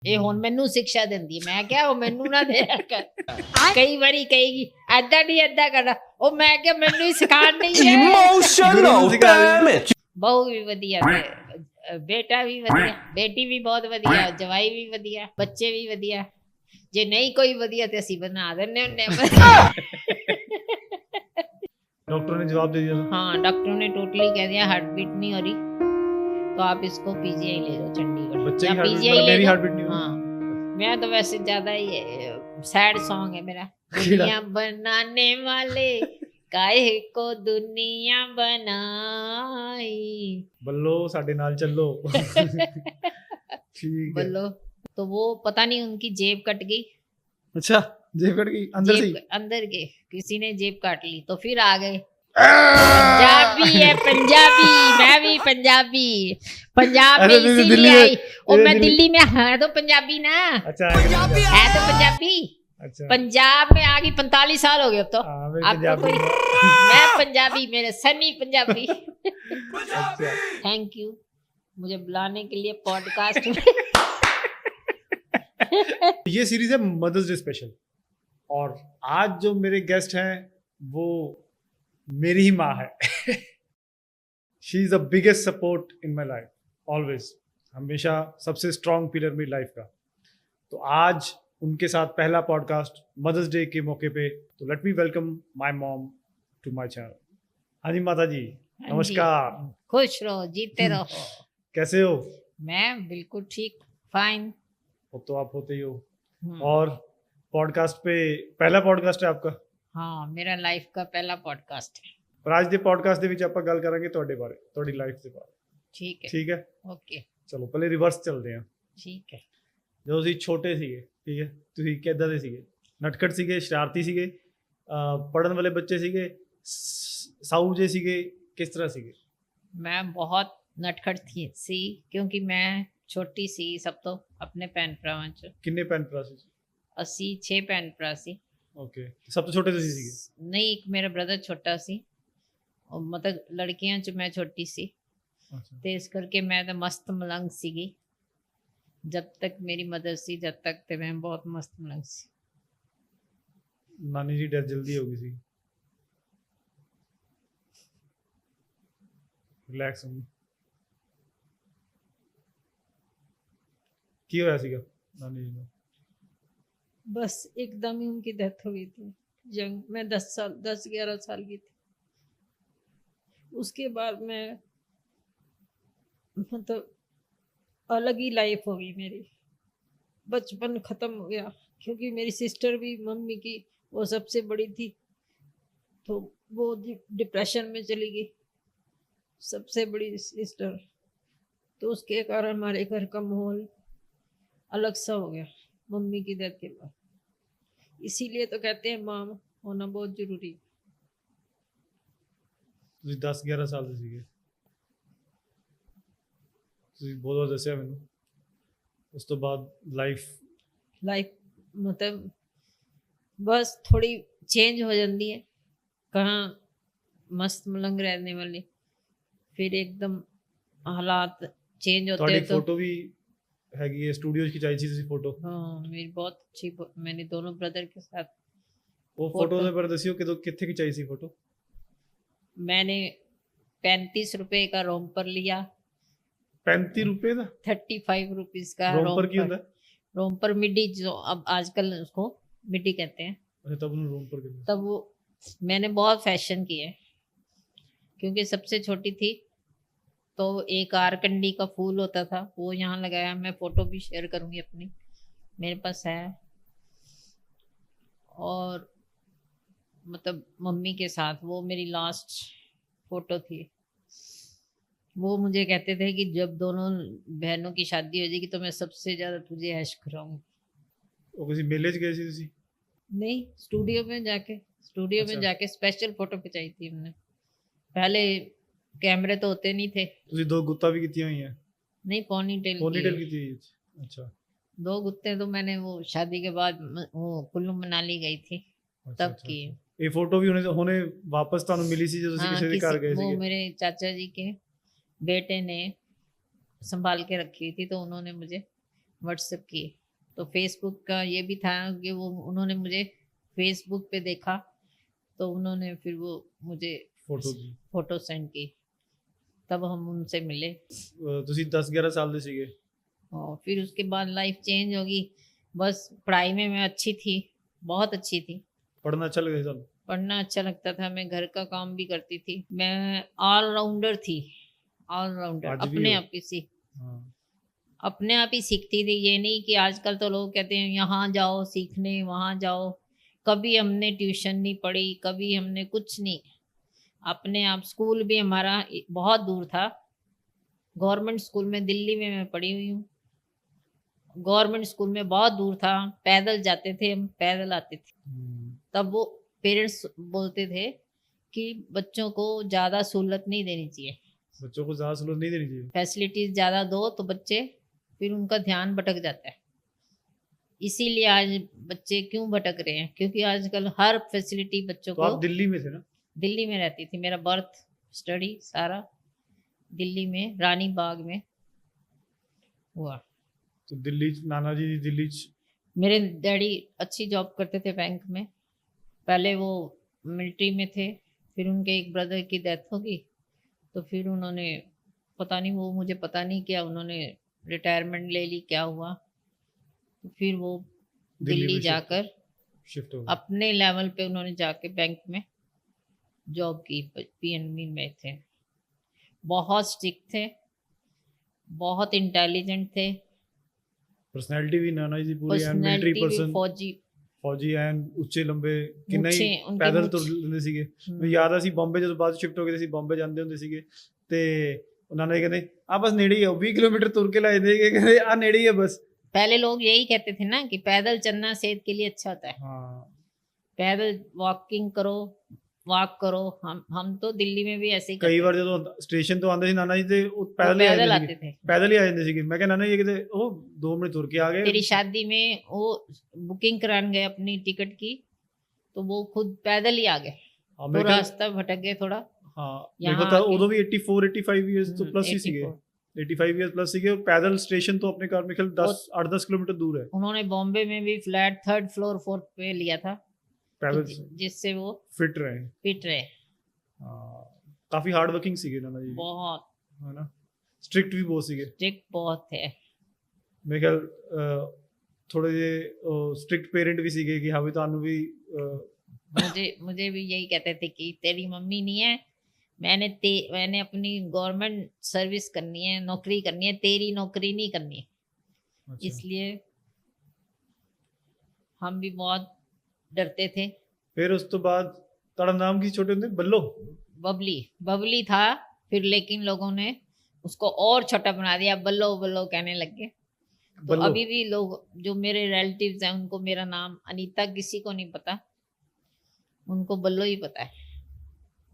ਇਹ ਹੁਣ ਮੈਨੂੰ ਸਿੱਖਿਆ ਦਿੰਦੀ ਹੈ। ਮੈਂ ਕਿਹਾ ਉਹ ਮੈਨੂੰ ਨਾ ਦਿਆ ਕਰ। ਕਈ ਵਾਰੀ ਕਹੇਗੀ ਏਦਾਂ ਨਹੀਂ ਏਦਾਂ ਕਰਨਾ, ਉਹ ਮੈਂ ਕਿਹਾ ਮੈਨੂੰ ਹੀ ਸਿਖਾਣ ਨਹੀਂ ਹੈ। Emotional damage. ਬਹੁ ਵੀ ਵਧੀਆ ਤੇ ਬੇਟਾ ਵੀ ਵਧੀਆ, ਬੇਟੀ ਵੀ ਬਹੁਤ ਵਧੀਆ, ਜਵਾਈ ਵੀ ਵਧੀਆ, ਬੱਚੇ ਵੀ ਵਧੀਆ। ਜੇ ਨਹੀਂ ਕੋਈ ਵਧੀਆ ਤੇ ਅਸੀਂ ਬਣਾ ਦਿੰਦੇ ਹੁੰਦੇ ਹਾਂ। डॉक्टर ने जवाब दे दिया था। हाँ, डॉक्टरों ने टोटली कह दिया हार्ट बीट नहीं हो रही, तो आप इसको पीजीआई ले जाओ चंडीगढ़। बच्चे या की heart beat, PGI ले मेरी जाओ। heart beat नहीं हो रही। हाँ, मैं तो वैसे ज्यादा ही सैड सॉन्ग है मेरा। दुनिया बनाने वाले काहे को दुनिया बनाई। बल्लो साडे नाल चलो। ठीक है। बोलो तो वो पता नहीं उनकी जेब कट गई। अच्छा, जेब कट गई अंदर से ही? अंदर के किसी ने जेब काट ली तो फिर आ गए। पंजाबी है पंजाबी, मैं भी पंजाबी, पंजाब में इसीलिए आई। और मैं दिल्ली में है तो पंजाबी ना। अच्छा है तो पंजाबी। अच्छा, पंजाब में आ गई 45 साल हो गए अब तो। हाँ, मैं अब तो पंजाबी कोई मैं पंजाबी, मेरे सनी पंजाबी। अच्छा। थैंक यू मुझे बुलाने के लिए पॉडकास्ट में। ये सीरीज है मदर्स डे स्पेशल, और आज जो मेरे गेस्ट हैं वो मेरी ही माँ है। She is the biggest support in my life, always, हमेशा सबसे स्ट्रॉन्ग पिलर मेरी लाइफ का। तो आज उनके साथ पहला पॉडकास्ट मदर्स डे के मौके पे, तो let me welcome my mom to my channel. हाँ जी माता जी, नमस्कार। खुश रहो, जीते रहो। कैसे हो? मैं बिल्कुल ठीक, फाइन। वो तो आप होते ही हो। और पॉडकास्ट पे पहला पॉडकास्ट है आपका? हाँ, मेरा लाइफ का पहला पॉडकास्ट है। पर आज ਦੇ ਪੋਡਕਾਸਟ ਦੇ ਵਿੱਚ ਆਪਾਂ ਗੱਲ ਕਰਾਂਗੇ ਤੁਹਾਡੇ ਬਾਰੇ, ਤੁਹਾਡੀ ਲਾਈਫ ਦੇ ਬਾਰੇ। ठीक है, ਠੀਕ ਹੈ, ओके, ਚਲੋ ਪਹਿਲੇ ਰਿਵਰਸ ਚੱਲਦੇ ਹਾਂ। ठीक है। ਜਦੋਂ ਤੁਸੀਂ ਛੋਟੇ ਸੀਗੇ, ਠੀਕ ਹੈ, ਤੁਸੀਂ ਕਿੱਦਾਂ ਦੇ ਸੀਗੇ? ਨਟਖਟ ਸੀਗੇ, ਸ਼ਰਾਰਤੀ ਸੀਗੇ, ਪੜਨ ਵਾਲੇ ਬੱਚੇ ਸੀਗੇ, ਸਾਊ ਜੇ ਸੀਗੇ, ਕਿਸ ਤਰ੍ਹਾਂ ਸੀਗੇ? मैं बहुत नटखट सी, क्योंकि मैं छोटी सी सब तो अपने भैन भरावां च। ਕਿੰਨੇ ਭੈਣ ਭਰਾ ਸੀ? ਅਸੀਂ 6 ਭੈਣ ਭਰਾ ਸੀ। ਓਕੇ, ਸਭ ਤੋਂ ਛੋਟੇ ਤੁਸੀਂ ਸੀਗੇ? ਨਹੀਂ, ਇੱਕ ਮੇਰਾ ਬ੍ਰਦਰ ਛੋਟਾ ਸੀ, ਉਹ ਮਤਲਬ ਲੜਕੀਆਂ 'ਚ ਮੈਂ ਛੋਟੀ ਸੀ, ਅੱਛਾ। ਤੇ ਇਸ ਕਰਕੇ ਮੈਂ ਤਾਂ ਮਸਤ ਮਲੰਗ ਸੀਗੀ। ਜਦ ਤੱਕ ਮੇਰੀ ਮਦਰ ਸੀ, ਜਦ ਤੱਕ ਤੇ ਮੈਂ ਬਹੁਤ ਮਸਤ ਮਲੰਗ ਸੀ। ਨਾਨੀ ਜੀ ਡੈਥ ਜਲਦੀ ਹੋ ਗਈ ਸੀ? ਰਿਲੈਕਸ ਹੋ। ਕੀ ਹੋਇਆ ਸੀਗਾ ਨਾਨੀ ਜੀ ਨੂੰ? बस एकदम ही उनकी डेथ हो गई थी। जंग मैं 10-11 साल की थी। उसके बाद मैं मतलब अलग ही लाइफ हो गई मेरी। बचपन ख़त्म हो गया, क्योंकि मेरी सिस्टर भी मम्मी की वो सबसे बड़ी थी, तो वो डिप्रेशन में चली गई, सबसे बड़ी सिस्टर। तो उसके कारण हमारे घर का माहौल अलग सा हो गया मम्मी की डेथ के बाद। इसीलिए तो कहते हैं माँ होना बहुत जरूरी है। ਤੁਸੀਂ 10-11 ਸਾਲ ਦੇ ਸੀਗੇ, ਤੁਸੀਂ ਬਹੁਤ ਦੱਸਿਆ ਮੈਨੂੰ। ਉਸ ਤੋਂ ਬਾਅਦ ਲਾਈਫ मतलब बस थोड़ी चेंज हो जाती है। कहाँ मस्त मलंग रहने वाले, फिर एकदम हालात चेंज होते ਤੁਹਾਡੀ हैं तो। ਫੋਟੋ ਵੀ ਹੈਗੀ ਹੈ, ਸਟੂਡੀਓ 'ਚ ਖਿਚਾਈ ਸੀ ਤੁਸੀਂ ਫੋਟੋ? हाँ, मेरी बहुत अच्छी मैंने दोनों ब्रदर के साथ। ਉਹ ਫੋਟੋ ਦੇ ਬਾਰੇ ਦੱਸਿਓ, ਕਿੱਥੇ ਖਿਚਾਈ ਸੀ ਫੋਟੋ? मैंने 35 रुपए का रोम्पर लिया। 35 रुपए का? 35 रुपीज का रोम्पर की होता है? रोम्पर मिडी, जो अब आजकल उसको मिडी कहते हैं। अच्छा, तब उन्होंने रोम्पर के। तब वो मैंने बहुत फैशन किए, क्योंकि सबसे छोटी थी, तो एक आरकंडी का फूल होता था वो यहाँ लगाया। मैं फोटो भी शेयर करूँगी अपनी, मेरे पास है। और मतलब मम्मी के साथ वो मेरी लास्ट फोटो थी। वो मुझे कहते थे कि जब दोनों बहनों की शादी हो जाएगी तो मैं सबसे ज़्यादा तुझे ऐश कराऊंगी। ਉਹ ਕਿਸੇ ਮੇਲੇ 'ਚ ਗਏ ਸੀ ਤੁਸੀਂ? नहीं, स्टूडियो में जाके स्पेशल फोटो खिंचाई थी हमने। पहले कैमरे तो होते नहीं थे। ਤੁਸੀਂ ਦੋ ਗੁੱਤਾਂ ਵੀ ਕੀਤੀਆਂ ਹੋਈਆਂ? नहीं, पोनीटेल ਕੀਤੀ ਹੋਈ ਹੈ। अच्छा, 2 गुत्ते तो मैंने वो शादी के बाद वो कुल्लू मनाली गई थी तब की। ਇਹ ਫੋਟੋ ਵੀ ਹੁਣੇ ਵਾਪਸ ਤੁਹਾਨੂੰ ਮਿਲੀ ਸੀ ਜਦੋਂ ਤੁਸੀਂ हाँ, ਕਿਸੇ ਦੇ ਘਰ ਗਏ वो ਸੀਗੇ? मेरे चाचा जी के बेटे ने संभाल के रखी थी, तो उन्होंने मुझे व्हाट्सएप की। तो फेसबुक का ये भी था कि वो उन्होंने मुझे फेसबुक पे देखा, तो उन्होंने फिर वो मुझे फोटो फोटो सेंड की, तब हम उनसे मिले। ਤੁਸੀਂ 10-11 ਸਾਲ ਦੇ ਸੀਗੇ। और फिर उसके बाद लाइफ चेंज होगी। बस पढ़ाई में मैं अच्छी थी, बहुत अच्छी थी। ਪੜ੍ਹਨਾ ਅੱਛਾ ਲੱਗਦਾ ਸੀ ਤੁਹਾਨੂੰ? पढ़ना अच्छा लगता था, मैं घर का काम भी करती थी, मैं ऑलराउंडर थी, ऑलराउंडर। आज भी अपने हो? आप ही सीख हाँ। अपने आप ही सीखती थी, ये नहीं कि आजकल तो लोग कहते हैं यहाँ जाओ सीखने, वहाँ जाओ। कभी हमने ट्यूशन नहीं पढ़ी, कभी हमने कुछ नहीं, अपने आप। स्कूल भी हमारा बहुत दूर था, गवर्नमेंट स्कूल में दिल्ली में मैं पढ़ी हुई हूँ। गवर्नमेंट स्कूल में बहुत दूर था, पैदल जाते थे हम, पैदल आते थे। तब वो पेरेंट्स बोलते थे कि बच्चों को ज़्यादा सहूलत नहीं देनी चाहिए, बच्चों को ज़्यादा सहूलत नहीं देनी चाहिए। फैसिलिटीज़ ज़्यादा दो तो बच्चे फिर उनका ध्यान भटक जाता है। इसीलिए आज बच्चे क्यों भटक रहे हैं, क्योंकि आजकल हर फैसिलिटी बच्चों तो को। आप दिल्ली में थे ना? दिल्ली में रहती थी, मेरा बर्थ स्टडी सारा दिल्ली में, रानी बाग में हुआ। तो दिल्ली नाना जी दिल्ली मेरे डैडी अच्छी जॉब करते थे बैंक में, पहले वो मिलिट्री में थे, फिर उनके एक ब्रदर की डेथ होगी, तो फिर उन्होंने पता नहीं, वो मुझे पता नहीं क्या, उन्होंने रिटायरमेंट ले ली, क्या हुआ, तो फिर वो दिल्ली में जाकर शिफ्ट हो अपने लेवल पे उन्होंने जाके बैंक में जॉब की, पीएनबी में थे। बहुत स्ट्रिक्ट थे, बहुत इंटेलिजेंट थे, पर्सनालिटी भी नाना जी पूरी एंड मिलिट्री पर्सनैलिटी भी पर्सन, फौजी ਐਨ ਉੱਚੇ ਲੰਬੇ, ਕਿੰਨਾ ਮੁੱਛੇ, ਹੀ ਉਨਕੇ ਪੈਦਲ ਮੁੱਛ। ਤੁਰ ਲੈਂਦੇ ਸੀਗੇ। ਮੈਨੂੰ ਯਾਦ ਆ ਅਸੀਂ ਬੰਬੇ ਜਦੋਂ ਬਾਅਦ ਸ਼ਿਫਟ ਹੋ ਗਏ ਸੀ, ਬੰਬੇ ਜਾਂਦੇ ਹੁੰਦੇ ਸੀਗੇ ਤੇ ਉਹਨਾਂ ਨੇ ਕਹਿੰਦੇ ਆ ਬਸ ਨੇੜੇ ਹੀ ਆ, 20 ਕਿਲੋਮੀਟਰ ਤੁਰ ਕੇ ਲਾਏ ਦੇ, ਕਹਿੰਦੇ ਆ ਨੇੜੇ ਹੀ ਆ ਬਸ। पहले लोग यही कहते थे ना कि पैदल चलना सेहत के लिए अच्छा होता है, हाँ, पैदल वॉकिंग करो, वॉक करो। हम तो दिल्ली में भी ऐसे ही ਕਈ करते ਵਾਰ ਜਦੋਂ ਸਟੇਸ਼ਨ ਤੋਂ ਆਉਂਦੇ ਸੀ ਨਾਨਾ ਜੀ ਤੇ ਉਹ थे। ਪੈਦਲ ਹੀ ਆ पैदल ਜਾਂਦੇ आते ਸੀਗੇ, थे। ਪੈਦਲ ਹੀ ਆ ਜਾਂਦੇ ਸੀਗੇ। ਮੈਂ ਕਿਹਾ ਨਾਨਾ ਜੀ ਕਿਤੇ ਉਹ 2 ਮਿੰਟ ਤੁਰ ਕੇ ਆ ਗਏ। तेरी शादी में वो बुकिंग कराने गए अपनी टिकट की, तो वो खुद पैदल ही आ गए, ਹਾਂ तो ਮੇਰੇ ਖਿਆਲ रास्ता भटक गए थोड़ा। ਹਾਂ ਮੇਰੇ यहाँ ਕੋਲ ਤਾਂ आके- ਉਦੋਂ ਵੀ 84 85 ਇਅਰਸ ਤੋਂ ਪਲੱਸ ਹੀ ਸੀਗੇ, 84। 85 ਇਅਰਸ ਪਲੱਸ ਸੀਗੇ। ਉਹ ਪੈਦਲ ਸਟੇਸ਼ਨ ਤੋਂ ਆਪਣੇ ਘਰ ਮੇਰੇ ਖਿਆਲ 8-10 ਕਿਲੋमीटर दूर है। उन्होंने बॉम्बे में भी फ्लैट 3rd फ्लोर 4th पे लिया था, पैदल जिससे वो फिट रहे। फिट रहे। हाँ, काफी हार्ड वर्किंग ਸੀਗੇ ਨਾਨਾ ਜੀ, बहुत है ना? स्ट्रिक्ट भी बहुत ਸੀਗੇ स्ट्रिक्ट बहुत थे। ਮੇਰੇ ਖਿਆਲ। ਥੋੜੇ ਜਿਹੇ स्ट्रिक्ट पेरेंट भी ਸੀਗੇ कि हाँ भी ਤੁਹਾਨੂੰ भी मुझे भी यही कहते थे कि तेरी मम्मी नहीं है, मैंने अपनी गवर्नमेंट सर्विस करनी है, नौकरी करनी है, तेरी नौकरी नहीं करनी। अच्छा। इसलिए हम भी बहुत डरते थे। फिर उस तो बाद ਤੁਹਾਡਾ ਨਾਮ ਕੀ ਛੋਟੇ ਹੁੰਦੇ? ਬੱਲੋ। बबली बबली था, फिर लेकिन लोगों ने उसको और छोटा बना दिया, बल्लो बल्लो कहने लग गए। तो बल्लो। अभी भी लोग जो मेरे रिलेटिव्स हैं उनको मेरा नाम अनीता किसी को नहीं पता, उनको बल्लो ही पता है।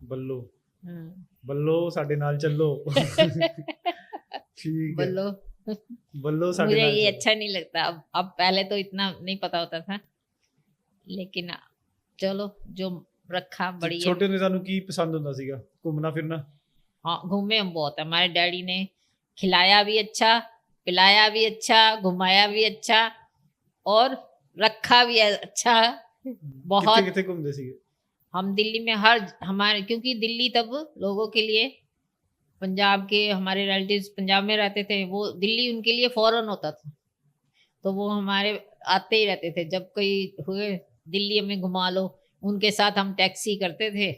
ਬੱਲੋ हम्म, ਬੱਲੋ ਸਾਡੇ ਨਾਲ ਚੱਲੋ। ठीक है, बल्लो। ਬੱਲੋ ਸਾਡੇ मुझे ਨਾਲ ये ਚੱਲੋ। अच्छा नहीं लगता अब पहले तो इतना नहीं पता होता था, लेकिन चलो जो रखा बढ़िया। ਛੋਟੇ ਹੁੰਦੇ ਸਾਨੂੰ ਕੀ ਪਸੰਦ ਹੁੰਦਾ ਸੀਗਾ? ਘੁੰਮਣਾ ਫਿਰਨਾ। हाँ, घूमे हम बहुत। हमारे डैडी ने खिलाया भी अच्छा, पिलाया भी अच्छा, घुमाया भी अच्छा, और रखा भी अच्छा बहुत। ਕਿੱਥੇ ਕਿੱਥੇ ਘੁੰਮਦੇ ਸੀਗੇ? हम दिल्ली में हमारे, क्योंकि दिल्ली तब लोगों के लिए, पंजाब के हमारे रिलेटिव्स पंजाब में रहते थे, वो दिल्ली उनके लिए फॉरेन होता था, तो वो हमारे आते ही रहते थे। जब कोई हुए दिल्ली में घुमा लो, उनके साथ हम टैक्सी करते थे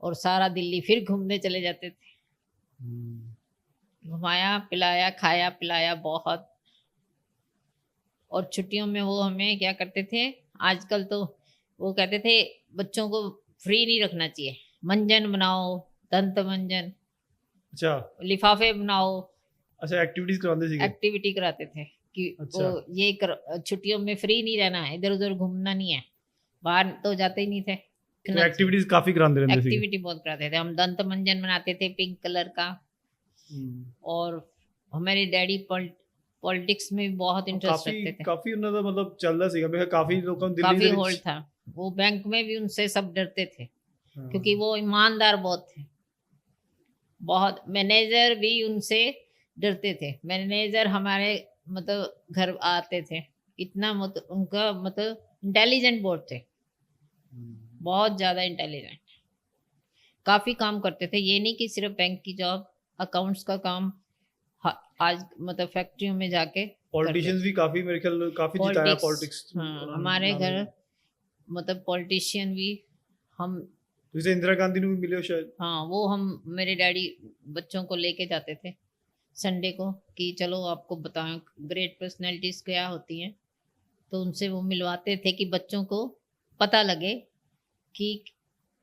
और सारा दिल्ली फिर घूमने चले जाते थे। घुमाया पिलाया खाया पिलाया बहुत। और छुट्टियों में वो हमें क्या करते थे, आजकल तो वो कहते थे बच्चों को फ्री नहीं रखना चाहिए, मंजन बनाओ, दंत मंजन, अच्छा लिफाफे बनाओ, अच्छा एक्टिविटीज करवाते ਸੀਗੇ। एक्टिविटी कराते थे कि अच्छा। वो ये छुट्टियों में फ्री नहीं रहना है, इधर उधर घूमना नहीं है, बाहर तो जाते ही नहीं थे। तो एक्टिविटीज काफी कराते रहते ਸੀਗੇ। एक्टिविटी बहुत कराते थे। हम दंत मंजन बनाते थे पिंक कलर का, और हमारे डैडी पॉलिटिक्स में भी बहुत इंटरेस्ट काफी रखते थे। काफी ਉਹਨਾਂ ਦਾ ਮਤਲਬ ਚੱਲਦਾ ਸੀਗਾ। ਮੈਂ ਕਿਹਾ ਕਾਫੀ ਲੋਕਾਂ ਨੂੰ ਦਿੱਲੀ काफी ਦੇ होल्ड ਵਿੱਚ था, वो बैंक में भी उनसे सब डरते थे, हाँ। क्योंकि वो ईमानदार बहुत थे। बहुत मैनेजर भी उनसे डरते थे। मैनेजर हमारे मतलब घर आते थे, इतना मतलब उनका मतलब इंटेलिजेंट बहुत थे, बहुत ज़्यादा इंटेलिजेंट। काफ़ी काम करते थे, ये नहीं कि सिर्फ बैंक की जॉब, अकाउंट्स का काम आज मतलब फैक्ट्रियों में जाके पॉलिटिशियंस भी काफी, मेरे ख्याल काफी जिताया पॉलिटिक्स। हाँ, हमारे घर मतलब पॉलिटिशियन भी हम, जैसे इंदिरा गांधी ने भी मिले हो शायद। हाँ वो हम, मेरे डैडी बच्चों को लेके जाते थे संडे को कि चलो आपको बताएं ग्रेट पर्सनैलिटीज क्या होती हैं, तो उनसे वो मिलवाते थे कि बच्चों को पता लगे कि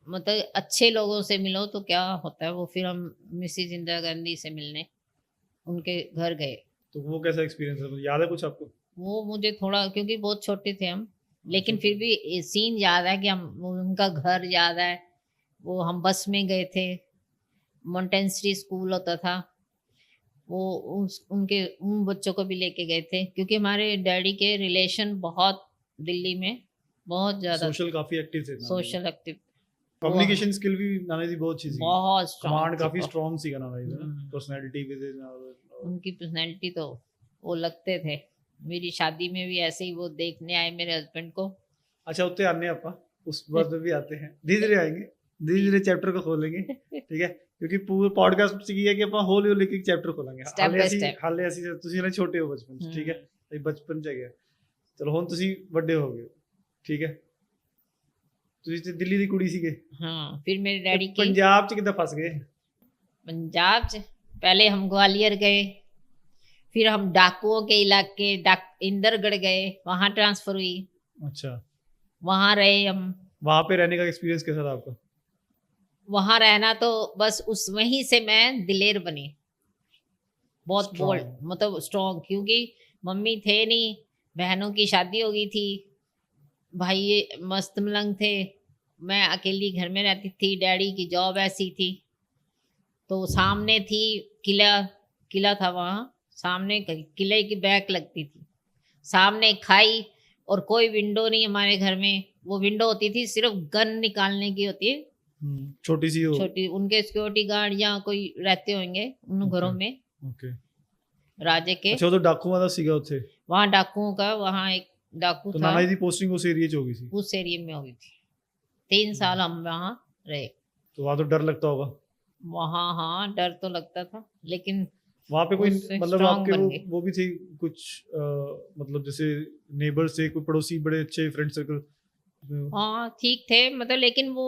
मतलब अच्छे लोगों से मिलो तो क्या होता है। वो फिर हम मिसिज इंदिरा गांधी से मिलने उनके घर गए। तो वो कैसा एक्सपीरियंस है, याद है कुछ आपको? वो मुझे थोड़ा, क्योंकि बहुत छोटे थे हम, लेकिन फिर भी सीन याद है कि हम, उनका घर याद है। वो हम बस में गए थे, मॉन्टेंसरी स्कूल होता था, वो उनके उन बच्चों को भी लेके गए थे, क्योंकि हमारे डैडी के रिलेशन बहुत दिल्ली में बहुत ज़्यादा सोशल काफी एक्टिव थे, सोशल एक्टिव, कम्युनिकेशन स्किल भी नाना जी बहुत अच्छी थी, बहुत कमांड स्ट्रॉन्ग काफी स्ट्रॉन्ग सी नाना जी, हम्म। पर्सनालिटी भी उनकी पर्सनैलिटी तो वो लगते थे। मेरी शादी में भी ऐसे ही वो देखने आए मेरे हस्बैंड को। अच्छा, उत्ते आने आपा उस बात में भी आते हैं, धीरे धीरे आएंगे, धीरे धीरे चैप्टर को खोलेंगे, ठीक है, क्योंकि पूरे पॉडकास्ट में ਕੀ ਹੈ ਕਿ ਆਪਾਂ ਹੌਲੀ ਹੌਲੀ ਇੱਕ ਚੈਪਟਰ ਖੋਲਾਂਗੇ। ਹਾਲੇ ਅਸੀਂ ਤੁਸੀਂ ਨਾ ਛੋਟੇ ਹੋ ਬਚਪਨ ਚ, ਠੀਕ ਹੈ, ਇਹ ਬਚਪਨ ਚ ਹੈਗਾ। ਚਲੋ ਹੁਣ ਤੁਸੀਂ ਵੱਡੇ ਹੋ ਗਏ, ਠੀਕ ਹੈ, ਤੁਸੀਂ ਤੇ ਦਿੱਲੀ ਦੀ ਕੁੜੀ ਸੀਗੇ। हाँ, फिर मेरे डैडी की ਪੰਜਾਬ ਚ ਕਿੱਦਾਂ ਫਸ ਗਏ? पंजाब से पहले हम ग्वालियर गए, फिर हम डाकुओं के इलाके इंदरगढ़ गए, वहाँ ट्रांसफर हुई, अच्छा, वहाँ रहे हम। वहां पे रहने का एक्सपीरियंस कैसा था आपका? वहाँ रहना तो बस उस वहीं से मैं दिलेर बनी, बहुत बोल्ड, मतलब स्ट्रॉन्ग, क्योंकि मम्मी थे नहीं, बहनों की शादी हो गई थी, भाई ये मस्त मलंग थे, मैं अकेली घर में रहती थी, डैडी की जॉब ऐसी थी, तो सामने थी किला, किला था वहाँ सामने, किले की बैक लगती थी, सामने खाई, और कोई विंडो नहीं हमारे घर में। वो विंडो होती थी सिर्फ गन निकालने की होती है, छोटी सी हो, छोटी, उनके सिक्योरिटी गार्ड या कोई रहते होंगे उन घरों में, ओके, राजे के। अच्छा, वो तो डाकुओं ਦਾ ਸੀਗਾ ਉੱਥੇ, वहाँ डाकुओं का, वहाँ एक डाकू तो था, नाना जी की पोस्टिंग उस एरिया ਚ हो गई थी, उस एरिया में हो गई थी। 3 साल हम वहाँ रहे। तो वहाँ तो डर लगता होगा? वहाँ हाँ डर तो लगता था, लेकिन वहाँ पे कोई उससे मतलब strong आपके बन गए। वो भी थे कुछ मतलब जैसे नेबर से कोई पड़ोसी, बड़े अच्छे फ्रेंड सर्कल? हाँ ठीक थे मतलब, लेकिन वो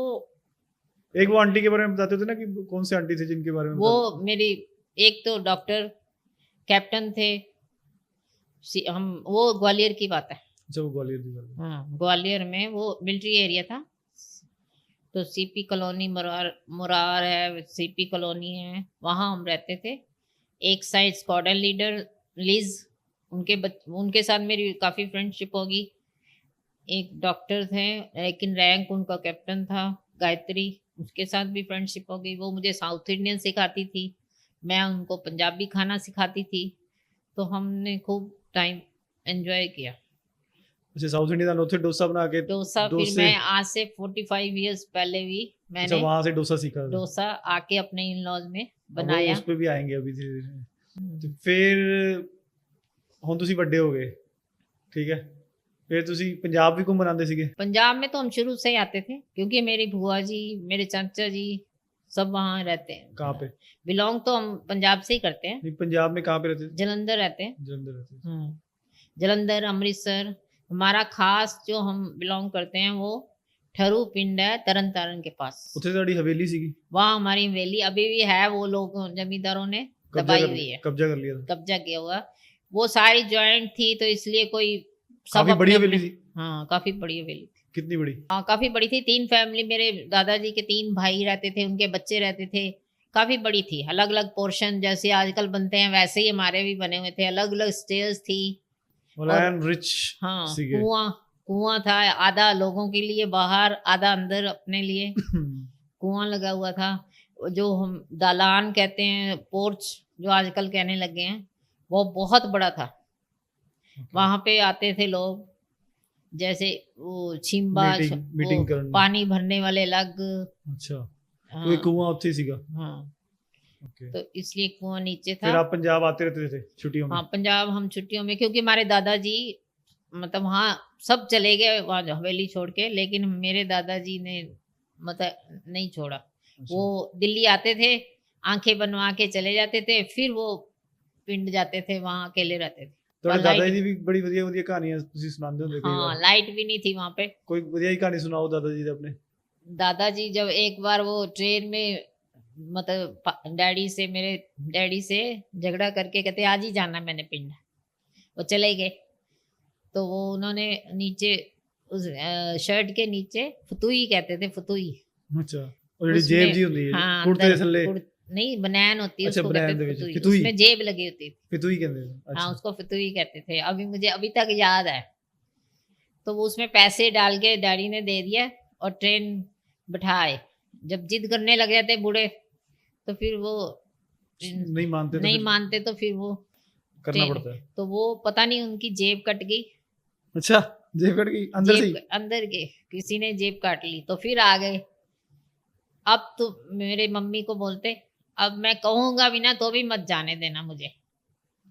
एक वो आंटी के बारे में बताते थे ना कि कौन से आंटी थे जिनके बारे में वो मेरी, एक तो डॉक्टर कैप्टन थे, हम वो ग्वालियर की बात है। अच्छा, वो ग्वालियर की बात है। हाँ, ग्वालियर में वो मिलिट्री एरिया था, तो सीपी कॉलोनी मुरार है, सीपी कॉलोनी है, वहाँ हम रहते थे। एक साइड स्क्वाड्रन लीडर लिज, उनके साथ मेरी काफ़ी फ्रेंडशिप होगी। एक डॉक्टर थे, लेकिन रैंक उनका कैप्टन था, गायत्री, उसके साथ भी फ्रेंडशिप हो गई। वो मुझे साउथ इंडियन सिखाती थी, मैं उनको पंजाबी खाना सिखाती थी, तो हमने खूब टाइम एंजॉय किया। अच्छा, साउथ इंडिया का डोसा बना के, डोसा फिर मैं आज से 45 इयर्स पहले भी अच्छा मैंने वहां से डोसा सीखा था। डोसा आके अपने इन लॉज में अब बनाया। उस पे भी आएंगे अभी धीरे धीरे। तो फिर ਹੁਣ ਤੁਸੀਂ ਵੱਡੇ ਹੋ ਗਏ, ठीक है, फिर ਤੁਸੀਂ ਪੰਜਾਬ ਵੀ ਘੁੰਮਣ ਆਉਂਦੇ ਸੀਗੇ? पंजाब में तो हम शुरू से ही आते थे, क्योंकि मेरी बुआ जी, मेरे चाचा जी सब वहाँ रहते हैं। कहाँ पे? बिलोंग तो हम पंजाब से ही करते हैं। नहीं, पंजाब में कहाँ पे रहते थे? जलंधर रहते हैं। जलंधर रहते थे। जलंधर, अमृतसर। हमारा खास जो हम बिलोंग करते हैं वो ठरू पिंड है, तरन तारण के पास। ਉੱਥੇ ਤੁਹਾਡੀ ਹਵੇਲੀ ਸੀਗੀ? वहाँ हमारी हवेली अभी भी है, वो लोग जमींदारों ने दबाई हुई है, कब्जा कर लिया था। कब्जा किया हुआ। वो सारी जॉइंट थी, तो इसलिए कोई काफी बड़ी हवेली थी? हाँ काफी बड़ी हवेली थी। कितनी बड़ी? हाँ काफी बड़ी थी। 3 फैमिली, मेरे दादाजी के 3 भाई रहते थे, उनके बच्चे रहते थे। काफी बड़ी थी, अलग अलग पोर्शन जैसे आजकल बनते हैं वैसे ही हमारे भी बने हुए थे, अलग अलग स्टेयर्स थी। रिच। हाँ, कुआं था, आधा लोगों के लिए बाहर, आधा अंदर अपने लिए कुआं लगा हुआ था। जो हम दालान कहते हैं, पोर्च जो आजकल कहने लगे हैं, वो बहुत बड़ा था। वहां पे आते थे लोग, जैसे वो छिंबा, मीटिंग करने, पानी भरने वाले अलग। अच्छा, तो एक कुआं ਉੱਥੇ ਸੀਗਾ। हाँ, Okay. तो इसलिए कुआं नीचे फिर था। आप पंजाब आते रहते थे छुट्टियों में? हाँ, पंजाब हम छुट्टियों में, क्योंकि हमारे दादाजी मतलब वहाँ सब चले गए वहाँ हवेली छोड़ के, लेकिन मेरे दादाजी ने मतलब नहीं छोड़ा। अच्छा। वो दिल्ली आते थे, आंखें बनवा के चले जाते थे, फिर वो पिंड जाते थे, वहाँ अकेले रहते थे। ਤੁਹਾਡੇ और ਦਾਦਾ लाइट जी ਦੀ ਵੀ ਬੜੀ ਵਧੀਆ ਵਧੀਆ ਕਹਾਣੀਆਂ ਤੁਸੀਂ ਸੁਣਾਉਂਦੇ ਹੁੰਦੇ ਕਈ हाँ, ਵਾਰ। लाइट भी नहीं थी वहाँ पे। ਕੋਈ ਵਧੀਆ ਹੀ ਕਹਾਣੀ ਸੁਣਾਓ ਦਾਦਾ ਜੀ ਦੇ ਆਪਣੇ। दादाजी जब एक बार वो ट्रेन में मतलब डैडी से, मेरे डैडी से झगड़ा करके कहते आज ही जाना मैंने पिंड, वो चले गए। तो वो उन्होंने नीचे उस शर्ट के नीचे फतुई कहते थे, फतुई। ਅੱਛਾ, ਉਹ ਜਿਹੜੀ ਜੇਬ ਜੀ ਹੁੰਦੀ ਹੈ हाँ, ਕੁੜਤੇ ਦੇ अंदर ਥੱਲੇ। नहीं बनैन होती है, अच्छा, उसको बनैन कहते दे थे विच फतुई, फितुई। उसमें जेब लगी होती थी। फितुई कहते हैं। हाँ, अच्छा। उसको फतुई कहते थे। अभी मुझे अभी तक याद है। तो वो उसमें पैसे डाल के डैडी ने दे दिया और ट्रेन बिठाए। जब जिद करने लग जाते बूढ़े तो फिर वो नहीं मानते तो नहीं फिर मानते, तो फिर वो करना ट्रेन, पड़ता है। तो वो पता नहीं उनकी जेब कट गई। अच्छा, जेब कट गई अंदर से ही? अंदर के किसी ने जेब काट ली, तो फिर आ गए। अब तो मेरे मम्मी को बोलते, अब मैं कहूंगा भी ना तो भी मत जाने देना मुझे।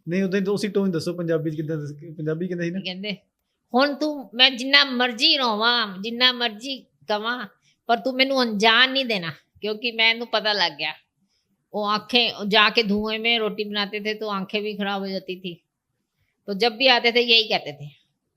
ਨਹੀਂ ਉਦਾਂ ਹੀ ਉਸੇ ਟੋਨ ਦੱਸੋ ਪੰਜਾਬੀ ਚ ਕਿੱਦਾਂ ਪੰਜਾਬੀ ਕਹਿੰਦੇ ਸੀ ਨਾ। ਕਹਿੰਦੇ ਹੁਣ ਤੂੰ, ਮੈਂ ਜਿੰਨਾ ਮਰਜ਼ੀ ਰੋਵਾਂ, ਜਿੰਨਾ ਮਰਜ਼ੀ ਕਵਾਂ, ਪਰ ਤੂੰ ਮੈਨੂੰ अनजान नहीं देना, क्योंकि मैंने पता लग गया। वो आंखें जाके धुएं में रोटी बनाते थे तो आंखें भी खराब हो जाती थी। तो जब भी आते थे यही कहते थे,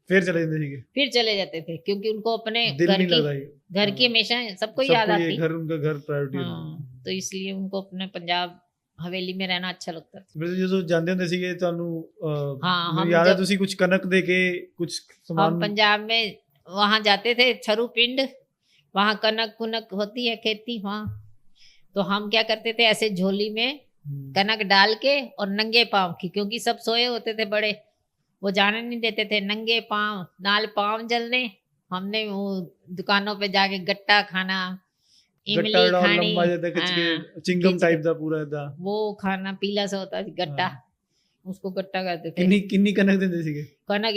फिर चले जाते ਸੀਗੇ, फिर चले जाते थे, क्योंकि उनको अपने दिल घर नहीं की, लगता ही। घर की हमेशा सबको याद सबको ये आती। घर, उनका घर प्रायोरिटी है। हाँ, तो इसलिए उनको अपने पंजाब हवेली में रहना अच्छा लगता था। ਫਿਰ ਜਦੋਂ ਜਾਂਦੇ ਹੁੰਦੇ ਸੀਗੇ ਤੁਹਾਨੂੰ हाँ, ਮੈਨੂੰ हम ਯਾਦ ਹੈ जब ਤੁਸੀਂ ਕੁਝ ਕਣਕ ਦੇ ਕੇ ਕੁਝ हम ਸਮਾਨ। पंजाब में वहां जाते थे छरू पिंड, वहां कनक कुनक होती है खेती वहां, तो हम क्या करते थे ऐसे झोली में कनक डाल के और नंगे पाँव की, क्योंकि सब सोए होते थे बड़े, वो जाने नहीं देते थे, नंगे पाँव नाल पाँव जलने। हमने वो दुकानों पे जाके गट्टा खाना, इमली ਗੱਟਾ ਜਿਹੜਾ खानी, ਲੰਬਾ ਜਿਹਾ ਖਿੱਚ हाँ, ਕੇ ਚਿੰਗਮ खिंच टाइप के, ਦਾ ਪੂਰਾ ਇਦਾਂ। वो खाना पीला सा होता था गट्टा, हाँ। उसको गट्टा कहते थे। ਕਿੰਨੀ ਕਿੰਨੀ ਕਣਕ ਦਿੰਦੇ ਸੀਗੇ? कनक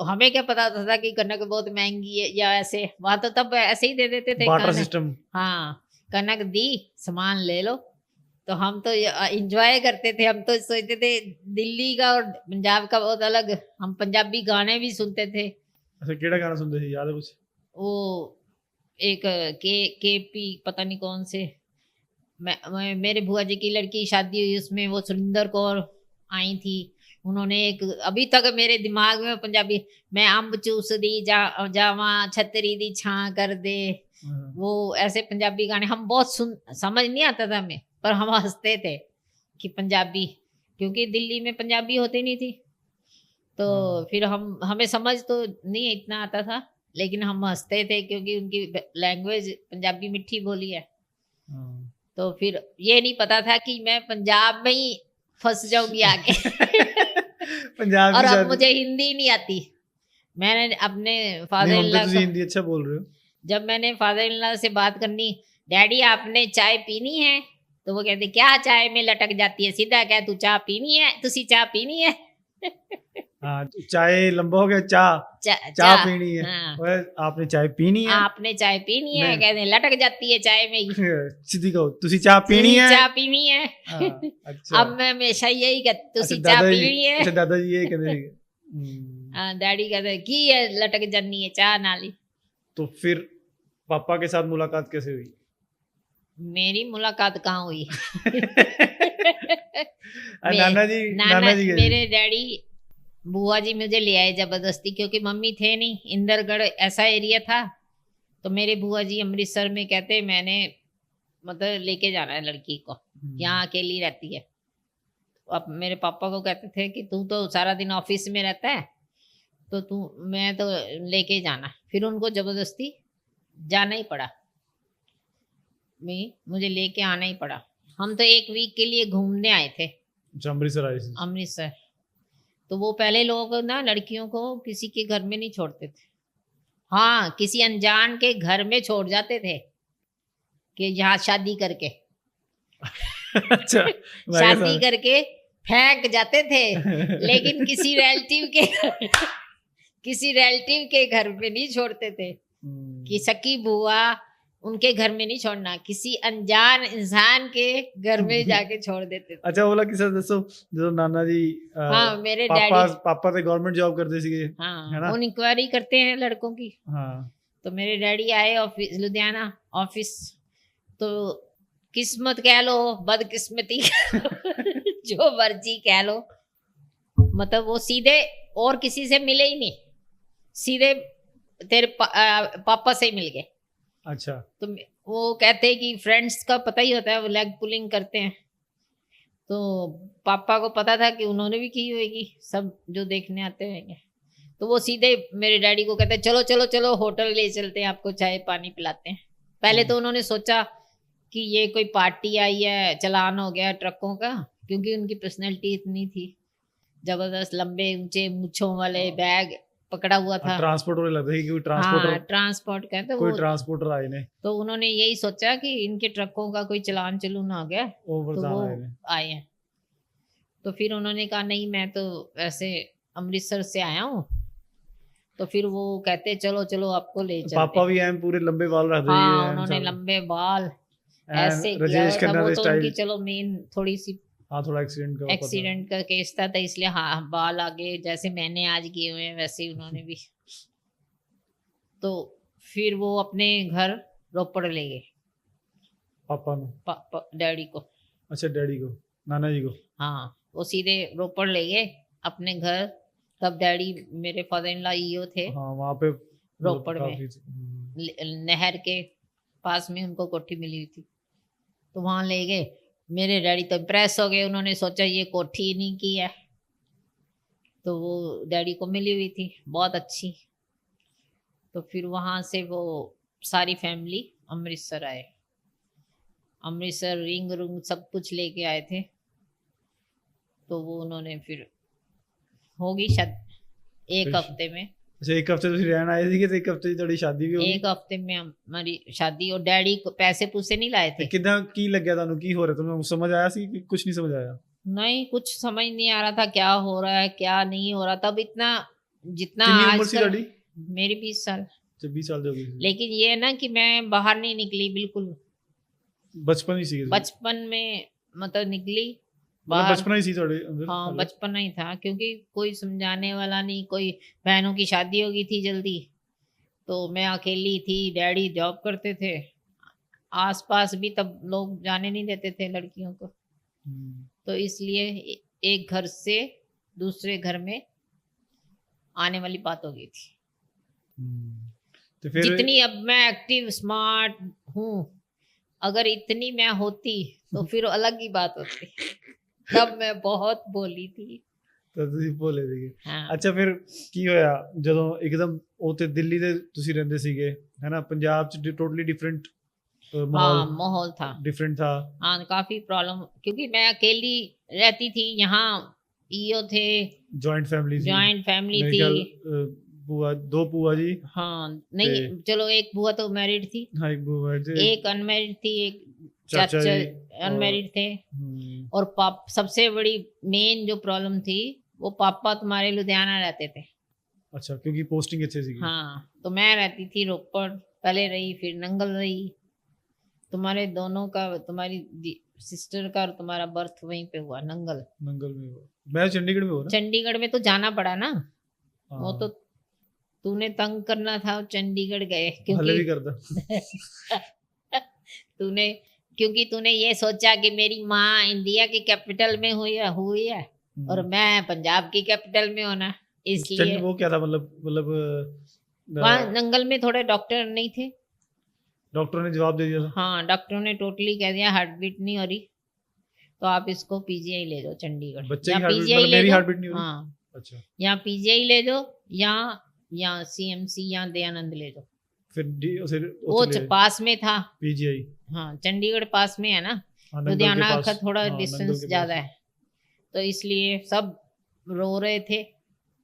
हमें क्या पता था कि कनक बहुत महंगी है या ऐसे, वहां तो तब ऐसे ही दे देते थे बाटर कनक। सिस्टम। हाँ, कनक दी, सामान ले लो। तो हम तो इंजॉय करते थे, हम तो सोचते थे दिल्ली का और पंजाब का बहुत अलग। हम पंजाबी गाने भी सुनते थे। ਅੱਛਾ, ਕਿਹੜਾ ਗਾਣਾ ਸੁਣਦੇ ਸੀ, ਯਾਦ ਹੈ ਕੁਝ? वो एक के पी पता नहीं कौन से, मेरे बुआ जी की लड़की की शादी हुई, उसमें वो सुरिंदर कौर आई थी। उन्होंने एक, अभी तक मेरे दिमाग में पंजाबी, मैं अम्ब चूस दी जावा छतरी दी छां कर दे, वो ऐसे पंजाबी गाने हम बहुत समझ नहीं आता था हमें, पर हम हंसते थे कि पंजाबी, क्योंकि दिल्ली में पंजाबी होती नहीं थी। तो फिर हमें समझ तो नहीं इतना आता था, लेकिन हम हंसते थे क्योंकि उनकी लैंग्वेज पंजाबी मिठी बोली है। तो फिर ये नहीं पता था कि मैं पंजाब में ही फंस जाऊंगी आगे। पंजाब और की अब शादी। मुझे हिंदी नहीं आती। मैंने अपने फादर नहीं, इन ਹੁਣ ਤਾਂ लॉ ਤੁਸੀਂ हिंदी अच्छा बोल रहे हो। जब मैंने फादर इन लॉ से बात करनी, डैडी आपने चाय पीनी है, तो वो कहते क्या चाय में लटक जाती है, सीधा क्या तू चाय पीनी है, तुसी चाय पीनी है। हाँ, चाय लंबा हो गया, चाय चाय पीनी है। हाँ। ओए, आपने चाय पीनी है? आपने चाय पीनी है, नहीं। कहते लटक जाती है चाय में ही। सीधी कहो, तुसी चाय पीनी है? चाय पीनी है। हाँ, अच्छा। अब मैं हमेशा यही कहती, तुसी अच्छा, चाय दादाजी- पीनी है। अच्छा, दादाजी यही कहते थे। हाँ, डैडी कहते की है लटक जानी है चाय नाली। तो फिर पापा के साथ मुलाकात कैसे हुई? मेरी मुलाकात कहाँ हुई? नाना जी, नाना जी कैसे? मेरे डैडी बुआ जी मुझे ले आए जबरदस्ती, क्योंकि मम्मी थे नहीं, इंदरगढ़ ऐसा एरिया था। तो मेरे बुआ जी अमृतसर में कहते मैंने मतलब लेके जाना है लड़की को, यहाँ अकेली रहती है। अब मेरे पापा को कहते थे कि तू तो सारा दिन ऑफिस में रहता है, तो तू, मैं तो लेके जाना। फिर उनको जबरदस्ती जाना ही पड़ा, मुझे लेके आना ही पड़ा। हम तो एक वीक के लिए घूमने आए थे अच्छा, अमृतसर आए थे। अमृतसर। तो वो पहले लोग ना लड़कियों को किसी के घर में नहीं छोड़ते थे। हाँ, किसी अनजान के घर में छोड़ जाते थे कि यहाँ शादी करके। अच्छा, मैं शादी कैसा? करके फेंक जाते थे, लेकिन किसी रिलेटिव के घर में नहीं छोड़ते थे कि सकी बुआ उनके घर में नहीं छोड़ना, किसी अनजान इंसान के घर में जाके छोड़ देते थे। अच्छा वाला किस्सा दसो जो नाना जी हाँ, मेरे पापा डैडी, पापा ते गवर्नमेंट जॉब करते सीगे है हाँ, ना? वो इंक्वायरी करते हैं लड़कों की। हाँ तो मेरे डैडी आए ऑफिस, लुधियाना ऑफिस, तो किस्मत कह लो, बदकिस्मती कह लो, जो मर्जी कह लो, मतलब वो सीधे और किसी से मिले ही नहीं, सीधे तेरे पापा से ही मिल गए। अच्छा तो वो कहते हैं कि फ्रेंड्स का पता ही होता है, वो लेग पुलिंग करते हैं, तो पापा को पता था कि उन्होंने भी की होगी, सब जो देखने आते हैं। तो वो सीधे मेरे डैडी को कहते हैं चलो चलो चलो होटल ले चलते हैं, आपको चाय पानी पिलाते हैं। पहले तो उन्होंने सोचा कि ये कोई पार्टी आई है, चलान हो गया ट्रकों का, क्योंकि उनकी पर्सनैलिटी इतनी थी, जबरदस्त लंबे ऊंचे मूंछों वाले बैग पकड़ा हुआ था। ट्रांसपोर्टर लगता है कि कोई ट्रांसपोर्टर, हाँ, ट्रांसपोर्ट कहते कोई वो। ट्रांसपोर्टर आए ने तो उन्होंने यही सोचा कि इनके ट्रकों का कोई चलान चलून आ गया, तो ओवरदान वो आए ने। आए हैं। तो फिर उन्होंने कहा नहीं, मैं तो ऐसे अमृतसर से आया हूँ। तो फिर वो कहते चलो चलो आपको ले चलते पापा हैं। भी एम पूरे लंबे बाल रखते हाँ, उन्होंने लंबे बाल ऐसे किया राजेश हुआ था। खन्ना वो के तो उनकी स्टाइल। चलो मेन थोड़ी सी हाँ थोड़ा एक्सीडेंट का वो पता है। एक्सीडेंट का केस था, तो इसलिए हाँ बाल आगे जैसे मैंने आज किए हुए हैं वैसे ही उन्होंने भी। तो फिर वो अपने घर रोपड़ ले गए पापा ने, डैडी को। अच्छा डैडी को, नाना जी को। हाँ, वो सीधे रोपड़ ले गए अपने घर। तब डैडी मेरे फादर इन लॉ ईओ थे हाँ वहाँ पे रोपड़ में, काफी नहर के पास में उनको कोठी मिली हुई थी, तो वहां ले गए। मेरे डैडी तो इम्प्रेस हो गए, उन्होंने सोचा ये कोठी नहीं की है, तो वो डैडी को मिली हुई थी बहुत अच्छी। तो फिर वहां से वो सारी फैमिली अमृतसर आए, अमृतसर रिंग रुंग सब कुछ लेके आए थे। तो वो उन्होंने फिर होगी शायद एक हफ्ते में, अच्छा एक हफ्ते ਤੁਸੀਂ ਰਹਿਣ ਆਏ ਸੀਗੇ ਤੇ ਇੱਕ ਹफ्ते ਦੀ ਤੁਹਾਡੀ ਸ਼ਾਦੀ ਵੀ ਹੋ ਗਈ। एक हफ्ते में हमारी शादी। और डैडी को पैसे पूसे नहीं लाए थे। ਕਿਦਾਂ ਕੀ ਲੱਗਿਆ ਤੁਹਾਨੂੰ, ਕੀ ਹੋ ਰਿਹਾ ਤੁਹਾਨੂੰ समझ आया ਸੀ कि कुछ नहीं समझ आया? नहीं, कुछ समझ नहीं आ रहा था क्या हो रहा है क्या नहीं हो रहा। तब इतना जितना कितनी उम्र सी आजकल, ਤੁਹਾਡੀ? मेरी 20 साल। जब 20 साल ਦੀ हो गई ਸੀ। लेकिन ये ना कि मैं बाहर नहीं निकली बिल्कुल, बचपन ही सी बचपन में मतलब निकली मतलब बाहर। बचपन ही सी ਤੁਹਾਡੇ अंदर? हाँ, बचपन ही था, क्योंकि कोई समझाने वाला नहीं, कोई बहनों की शादी हो गई थी जल्दी, तो मैं अकेली थी, डैडी जॉब करते थे, आसपास भी तब लोग जाने नहीं देते थे लड़कियों को, तो इसलिए एक घर से दूसरे घर में आने वाली बात हो गई थी। तो फिर जितनी अब मैं एक्टिव स्मार्ट हूँ, अगर इतनी मैं होती तो फिर अलग ही बात होती। तब मैं बहुत बोली थी। ਤਾਂ ਤੁਸੀਂ ਭੋਲੇ ਸੀਗੇ। हाँ, ਅੱਛਾ ਫਿਰ ਕੀ ਹੋਇਆ ਜਦੋਂ ਇੱਕਦਮ ਉੱਥੇ ਦਿੱਲੀ ਦੇ ਤੁਸੀਂ ਰਹਿੰਦੇ ਸੀਗੇ ਹੈ ਨਾ, ਪੰਜਾਬ ਚ ਟੋਟਲੀ ਡਿਫਰੈਂਟ हाँ, माहौल माहौल था। डिफरेंट था। हाँ, काफी प्रॉब्लम, क्योंकि मैं अकेली रहती थी यहाँ, ईओ थे, जॉइंट फैमिली थी, जॉइंट फैमिली मेरे थी। ख्याल बुआ, दो बुआ जी। हाँ, नहीं चलो एक बुआ तो मैरिड थी, हाँ एक बुआ थी, एक अनमैरिड थी, एक चाचा चाचा जी अनमैरिड थे। और सबसे बड़ी मेन जो प्रॉब्लम थी, वो पापा तुम्हारे लुधियाना रहते थे। अच्छा क्योंकि पोस्टिंग अच्छे सी। हाँ, तो मैं रहती थी रोपड़, पहले रही, फिर नंगल रही। तुम्हारे दोनों का, तुम्हारी सिस्टर का और तुम्हारा बर्थ वहीं पे हुआ, नंगल। नंगल में हुआ, मैं चंडीगढ़ में हो ना। चंडीगढ़ में तो जाना पड़ा ना, हाँ। वो तो तूने तंग करना था, चंडीगढ़ गए हले भी क्योंकि करता क्योंकि तूने ये सोचा कि मेरी माँ इंडिया की कैपिटल में हुई है और मैं पंजाब की कैपिटल में होना, इसलिए वो क्या था मतलब वहाँ नंगल में थोड़े डॉक्टर नहीं थे। डॉक्टर ने जवाब दे दिया था। हाँ, डॉक्टरों ने टोटली कह दिया हार्ट बीट नहीं हो रही, तो आप इसको पीजीआई ले जाओ चंडीगढ़। बच्चे की या हार्ट बीट, पीजीआई मतलब ले मेरी जाओ, हार्ट बीट नहीं हो रही। हाँ, अच्छा या पीजीआई ले जाओ या सीएमसी या दयानंद ले जाओ। फिर वो पास में था पीजीआई। हाँ, चंडीगढ़ पास में है ना, नंगल लुधियाना के का पास, थोड़ा हाँ, नंगल डिस्टेंस के ज्यादा पास। है, तो इसलिए सब रो रहे थे।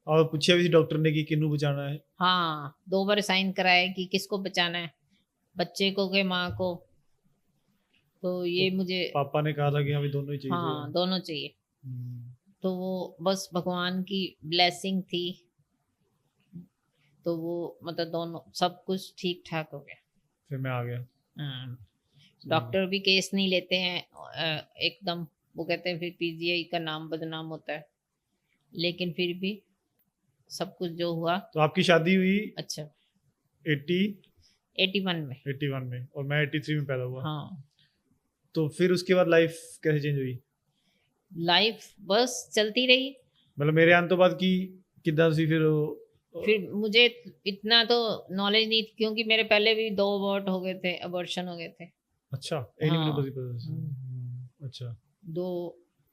और पूछा भी डॉक्टर ने कि किन्नू बचाना है। हाँ, 2 बार साइन कराए कि किसको बचाना है, बच्चे को के माँ को। तो ये मुझे पापा ने कहा था कि हमें दोनों ही चाहिए। हाँ, दोनों चाहिए। तो वो बस भगवान की ब्लेसिंग थी, तो वो मतलब दोनों सब कुछ ठीक ठाक हो गया। फिर मैं आ गया। डॉक्टर भी केस नहीं लेते हैं एकदम, वो कहते हैं फिर पीजीआई का नाम बदनाम होता है, लेकिन फिर भी सब कुछ जो हुआ तो आपकी शादी हुई अच्छा 81 में। में और मैं 83 में पैदा हुआ। हाँ, तो फिर उसके बाद लाइफ कैसे चेंज हुई? लाइफ बस चलती रही। मतलब मेरे आने तो बाद की कितना सी फिर मुझे इतना तो नॉलेज नहीं थी, क्योंकि मेरे पहले भी 2 अबॉर्ट हो गए थे, अबॉर्शन हो गए थे। अच्छा हाँ। एनिमल पता। अच्छा 2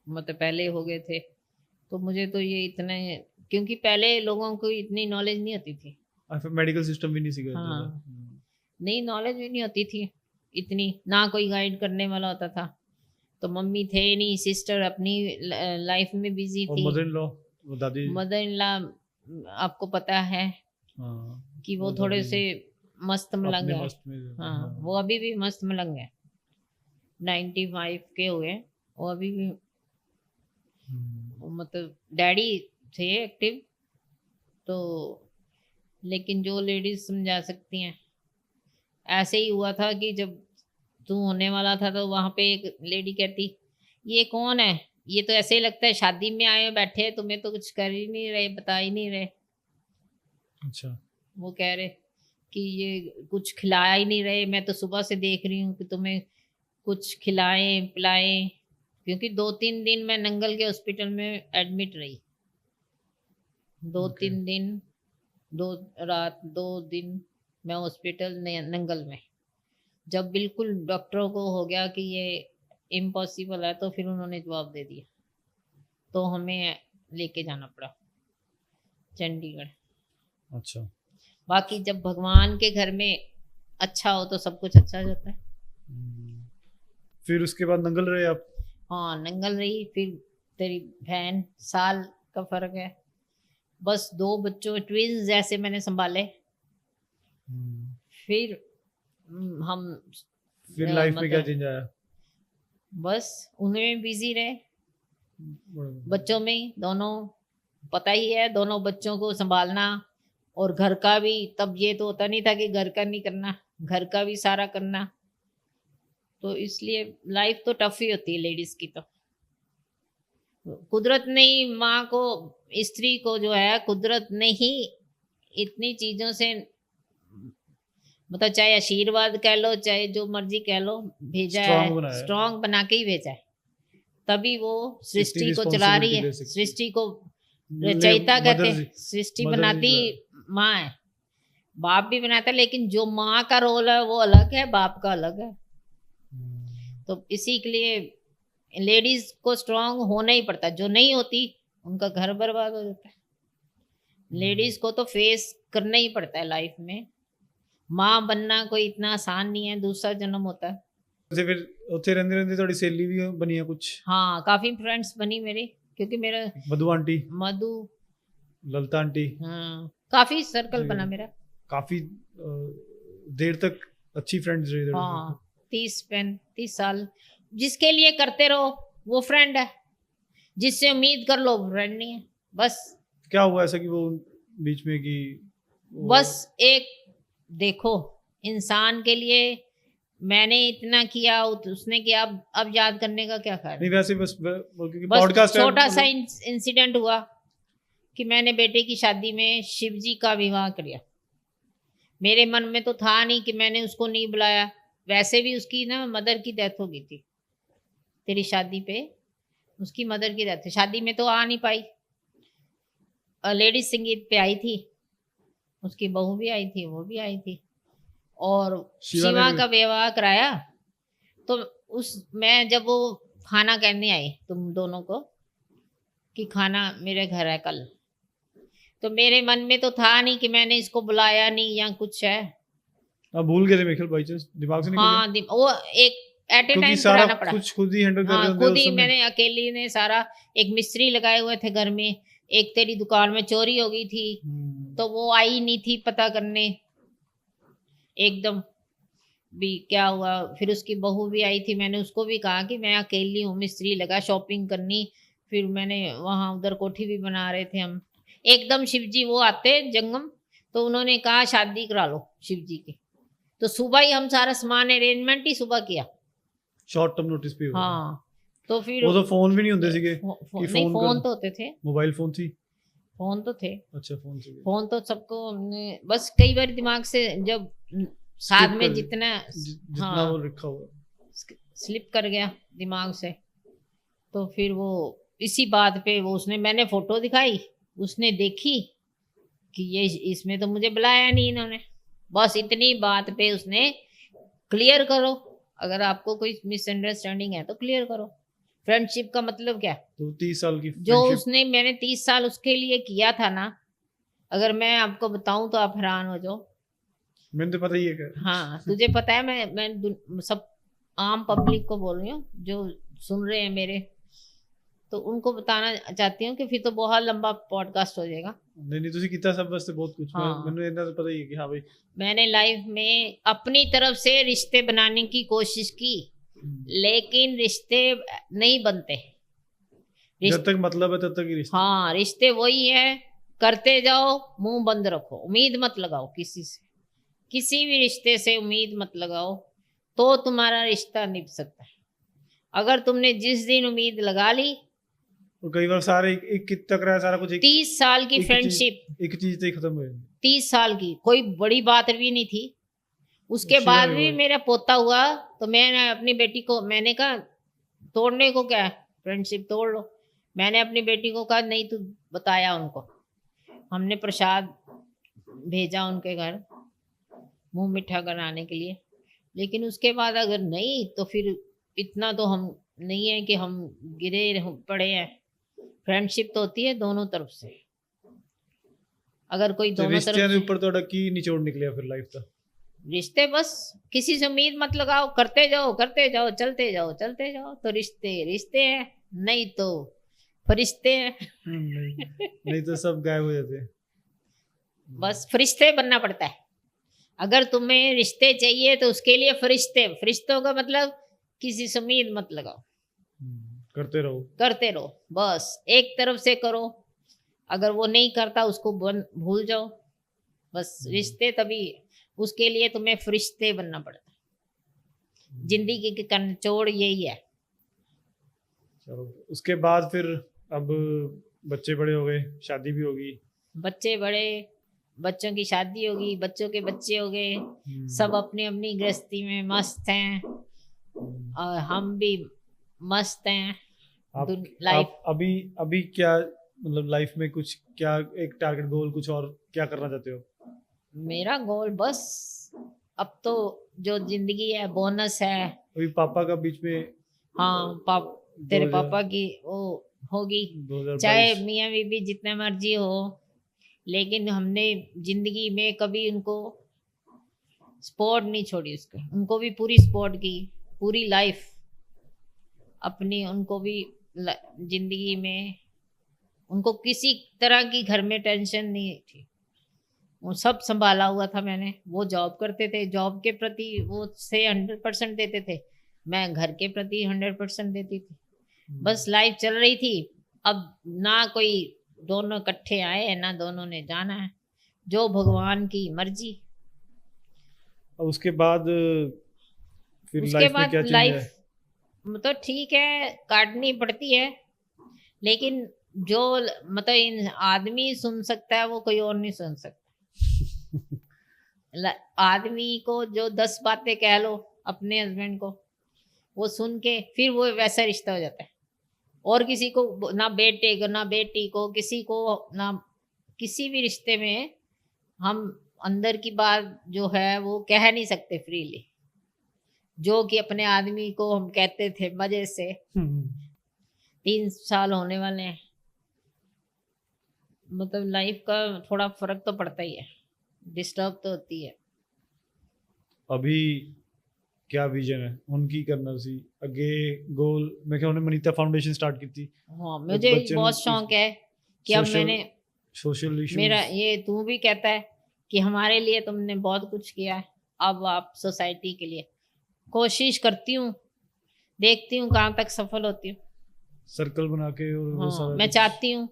मतलब पहले हो गए थे, तो मुझे तो ये इतने, क्योंकि पहले लोगों को इतनी नॉलेज नहीं होती थी। फिर मेडिकल सिस्टम भी नहीं सीखा हाँ, नहीं नॉलेज भी नहीं होती थी इतनी, ना कोई गाइड करने वाला होता था। तो मम्मी थे नहीं, सिस्टर अपनी लाइफ में बिजी और थी। मदर इन लॉ दादी मदर इन लॉ आपको पता है कि वो थोड़े से मस्त मलंग अपने है। मस्त में हाँ, वो अभी भी मस्त मलंग है, 95 के हुए, वो अभी भी मतलब डैडी थे एक्टिव। तो लेकिन जो लेडीज समझा सकती हैं, ऐसे ही हुआ था कि जब तू होने वाला था तो वहां पे एक लेडी कहती, ये कौन है, ये तो ऐसे ही लगता है शादी में आए बैठे, तुम्हें तो कुछ कर ही नहीं रहे, बता ही नहीं रहे। अच्छा वो कह रहे कि ये कुछ खिलाया ही नहीं रहे, मैं तो सुबह से देख रही हूँ कि तुम्हें कुछ खिलाएं पिलाएं, क्योंकि 2-3 दिन मैं नंगल के हॉस्पिटल में एडमिट रही। 2-3 दिन 2 रात 2 दिन मैं हॉस्पिटल नंगल में। जब बिल्कुल डॉक्टरों को हो गया कि ये इम्पॉसिबल है, तो फिर उन्होंने जवाब दे दिया, तो हमें लेके जाना पड़ा चंडीगढ़। अच्छा बाकी जब भगवान के घर में अच्छा हो तो सब कुछ अच्छा जाता है। फिर उसके बाद नंगल रहे आप? हाँ, नंगल रही। फिर तेरी बहन, साल का फर्क है, बस 2 बच्चों ट्विंस जैसे मैंने संभाले। फिर हम फिर लाइफ में क्या मतलब चेंज आया? बस उनमें बिजी रहे, बच्चों में ही, दोनों पता ही है, दोनों बच्चों को संभालना और घर का भी। तब ये तो होता नहीं था कि घर का नहीं करना, घर का भी सारा करना। तो इसलिए लाइफ तो टफ ही होती है लेडीज की। तो कुदरत ने ही माँ को, स्त्री को जो है, कुदरत ने ही इतनी चीजों से, मतलब चाहे आशीर्वाद कह लो चाहे जो मर्जी कह लो, भेजा है, स्ट्रांग बना के ही भेजा है। तभी वो सृष्टि को चला रही है। सृष्टि को रचयिता कहते हैं, सृष्टि बनाती माँ है, बाप भी बनाता है, लेकिन जो माँ का रोल है वो अलग है, बाप का अलग है। तो इसी के लिए लेडीज को स्ट्रांग होना ही पड़ता है, जो नहीं होती उनका घर बर्बाद हो जाता है। लेडीज को तो फेस करना ही पड़ता है लाइफ में। माँ बनना कोई इतना आसान नहीं है, दूसरा जन्म होता है। वैसे फिर ਉੱਥੇ ਰਹਿੰਦੇ ਰਹਿੰਦੇ थोड़ी सहेली भी बनी है कुछ? हाँ, काफी फ्रेंड्स बनी मेरी, क्योंकि मेरा मधु आंटी, मधु, ललता आंटी, हाँ काफी सर्कल बना मेरा। काफी देर तक अच्छी फ्रेंड्स रही। हाँ 30-35 साल। जिसके लिए करते रहो वो फ्रेंड है, जिससे उम्मीद कर लो फ्रेंड नहीं है। बस क्या हुआ ऐसा कि वो बीच में कि बस एक देखो, इंसान के लिए मैंने इतना किया, उसने किया, अब याद करने का क्या फायदा। नहीं वैसे बस क्योंकि बस पॉडकास्ट छोटा सा इंसिडेंट हुआ कि मैंने बेटे की शादी में शिव जी का विवाह किया। मेरे मन में तो था नहीं कि मैंने उसको नहीं बुलाया। वैसे भी उसकी ना मदर की डेथ हो गई थी, तेरी शादी पे उसकी मदर की डेथ। शादी में तो आ नहीं पाई, लेडीज संगीत पे आई थी, उसकी बहू भी आई थी, वो भी आई थी, और शिवा का विवाह कराया। तो उस मैं जब वो खाना कहने आई तुम दोनों को कि खाना मेरे घर है कल, तो मेरे मन में तो था नहीं कि मैंने इसको बुलाया नहीं या कुछ है। अब भूल गए थे मेरे ख्याल, बाई चांस दिमाग से निकल गया। हाँ, वो एक एट ए टाइम सारा कराना पड़ा, कुछ खुद ही हैंडल कर रहे हाँ खुद ही मैंने अकेली ने सारा। एक मिस्त्री लगाए हुए थे घर में, एक तेरी दुकान में चोरी हो गई थी तो वो आई नहीं थी पता करने एकदम भी क्या हुआ। फिर उसकी बहू भी आई थी, मैंने उसको भी कहा कि मैं अकेली हूँ, मिस्त्री लगा शॉपिंग करनी। फिर मैंने वहाँ उधर कोठी भी बना रहे थे हम, एकदम शिव जी वो आते जंगम, तो उन्होंने कहा शादी करा लो शिव जी की। तो सुबह ही हम सारा सामान अरेंजमेंट ही सुबह किया। शॉर्ट टर्म नोटिस पे हो गया। हाँ तो फिर वो तो फोन भी नहीं होते सीगे कि नहीं, फोन फोन कर, तो होते थे, मोबाइल फोन थी। फोन तो थे, अच्छा फोन से फोन तो सबको हमने बस कई बार दिमाग से जब साथ में जितना जितना हाँ वो रखा हुआ। स्लिप कर गया दिमाग से, तो फिर वो इसी बात पे वो उसने, मैंने फोटो दिखाई, उसने देखी कि ये इसमें तो मुझे बुलाया नहीं इन्होंने, बस इतनी बात पे उसने क्लियर करो, अगर आपको कोई मिसअंडरस्टैंडिंग है तो क्लियर करो। फ्रेंडशिप का मतलब क्या? तो 30 साल की जो friendship- उसने मैंने 30 साल उसके लिए किया था ना, अगर मैं आपको बताऊं तो आप हैरान हो जाओ। मैंने तो पता ही है क्या। हाँ तुझे पता है, मैं सब आम पब्लिक को बोल रही हूँ जो सुन रहे हैं मेरे, तो उनको बताना चाहती हूँ कि फिर तो बहुत लंबा पॉडकास्ट हो जाएगा। नहीं नहीं तुसी कितना सब वास्ते बहुत कुछ हाँ। मैंने इतना तो पता ही है कि हाँ भाई मैंने लाइफ में अपनी तरफ से रिश्ते बनाने की कोशिश की, लेकिन रिश्ते नहीं बनते। जब तक मतलब है तब तक ही रिश्ता। हाँ रिश्ते वही है, करते जाओ, मुंह बंद रखो, उम्मीद मत लगाओ किसी से, किसी भी रिश्ते से उम्मीद मत लगाओ, तो तुम्हारा रिश्ता निभ सकता है। अगर तुमने जिस दिन उम्मीद लगा ली, और कई बार सारे एक तक रहा सारा कुछ 30 साल की फ्रेंडशिप, एक चीज से ही खत्म हो जाती। 30 साल की कोई बड़ी बात भी नहीं थी। उसके अच्छी बाद बात भी है। मेरा पोता हुआ तो मैंने अपनी बेटी को, मैंने कहा तोड़ने को क्या है, फ्रेंडशिप तोड़ लो। मैंने अपनी बेटी को कहा नहीं, तू बताया उनको, हमने प्रसाद भेजा उनके घर मुंह मीठा कराने के लिए, लेकिन उसके बाद अगर नहीं तो फिर इतना तो हम नहीं है कि हम गिरे पड़े हैं। फ्रेंडशिप तो होती है दोनों तरफ से, अगर कोई दोनों रिश्ते तरफ के से, ऊपर तो की निचोड़ निकलिया फिर लाइफ का। रिश्ते बस किसी से उम्मीद मत लगाओ, करते जाओ करते जाओ, चलते जाओ चलते जाओ, तो रिश्ते रिश्ते हैं, नहीं तो फरिश्ते हैं। नहीं तो सब गायब हो जाते हैं। बस फरिश्ते बनना पड़ता है। अगर तुम्हें रिश्ते चाहिए तो उसके लिए फरिश्ते, फरिश्तों का मतलब किसी से उम्मीद मत लगाओ, करते रहो करते रहो, बस एक तरफ से करो, अगर वो नहीं करता उसको भूल जाओ, बस रिश्ते तभी, उसके लिए तुम्हें फरिश्ते बनना पड़ता है। जिंदगी की कंचोड़ यही है। चलो उसके बाद फिर अब बच्चे बड़े हो गए, शादी भी होगी। बच्चे बड़े, बच्चों की शादी होगी, बच्चों के बच्चे हो गए, सब अपनी अपनी गृहस्थी में मस्त हैं और हम भी मस्त हैं। लाइफ आप अभी अभी क्या मतलब लाइफ में कुछ क्या एक टारगेट गोल कुछ और क्या करना चाहते हो? मेरा गोल बस अब तो जो जिंदगी है बोनस है। अभी पापा का बीच में हाँ तेरे पापा की वो होगी, 2022 चाहे मियाँ बीबी जितने मर्जी हो, लेकिन हमने जिंदगी में कभी उनको स्पोर्ट नहीं छोड़ी, उसके उनको भी पूरी स्पोर्ट की, पूरी लाइफ अपनी उनको भी जिंदगी में उनको किसी तरह की घर में टेंशन नहीं थी, वो सब संभाला हुआ था मैंने। वो जॉब करते थे, जॉब के प्रति वो से 100% देते थे, मैं घर के प्रति 100% देती थी, बस लाइफ चल रही थी। अब ना कोई दोनों इकट्ठे आए ना दोनों ने जाना है, जो भगवान की मर्जी। और उसके बाद फिर उसके लाइफ में बाद क्या चेंज लाइफ है? तो ठीक है, काटनी पड़ती है, लेकिन जो मतलब इन आदमी सुन सकता है वो कोई और नहीं सुन सकता। आदमी को जो 10 बातें कह लो अपने हस्बैंड को, वो सुन के फिर वो वैसा रिश्ता हो जाता है, और किसी को ना बेटे को ना बेटी को, किसी को ना, किसी भी रिश्ते में हम अंदर की बात जो है वो कह नहीं सकते फ्रीली, जो कि अपने आदमी को हम कहते थे मजे से। 3 साल होने वाले हैं, मतलब लाइफ का थोड़ा फर्क तो पड़ता ही है, डिस्टर्ब तो होती है। अभी क्या विजन है उनकी करना सी अगे गोल? मैं क्या उन्होंने मनीता फाउंडेशन स्टार्ट की थी। हाँ मुझे बहुत शौक है कि अब मैंने सोशल इश्यूज, मेरा ये तू भी कहता है कि हमारे लिए तुमने बहुत कुछ किया है, अब आप सोसाइटी के लिए कोशिश करती हूँ, देखती हूँ कहाँ तक सफल होती हूँ। सर्कल बना के और वो हाँ सारा मैं कुछ चाहती हूँ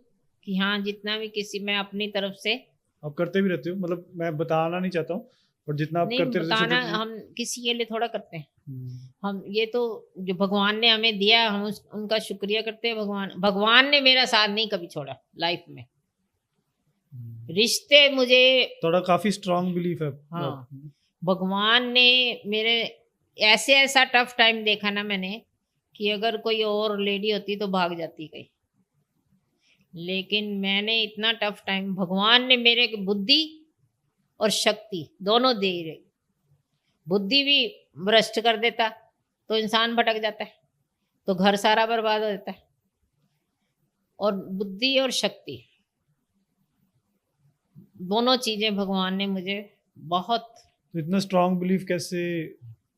कि हाँ जितना भी किसी मैं अपनी तरफ से, आप करते भी रहते हो, मतलब मैं बताना नहीं चाहता हूँ, और जितना आप नहीं करते रहते बताना छोटे हम किसी के लिए थोड़ा करते हैं, हम ये तो जो भगवान ने हमें दिया हम उनका शुक्रिया करते हैं। भगवान ने मेरा साथ नहीं कभी छोड़ा लाइफ में। रिश्ते मुझे थोड़ा काफी स्ट्रांग बिलीफ है। हाँ, भगवान ने मेरे ऐसा टफ टाइम देखा ना मैंने कि अगर कोई और लेडी होती तो भाग जाती कहीं, लेकिन मैंने इतना टफ टाइम भगवान ने मेरे बुद्धि और शक्ति दोनों दे रहे। बुद्धि भी भ्रष्ट कर देता तो इंसान भटक जाता है, तो घर सारा बर्बाद हो जाता है। और बुद्धि और शक्ति दोनों चीजें भगवान ने मुझे बहुत तो इतना स्ट्रांग बिलीफ कैसे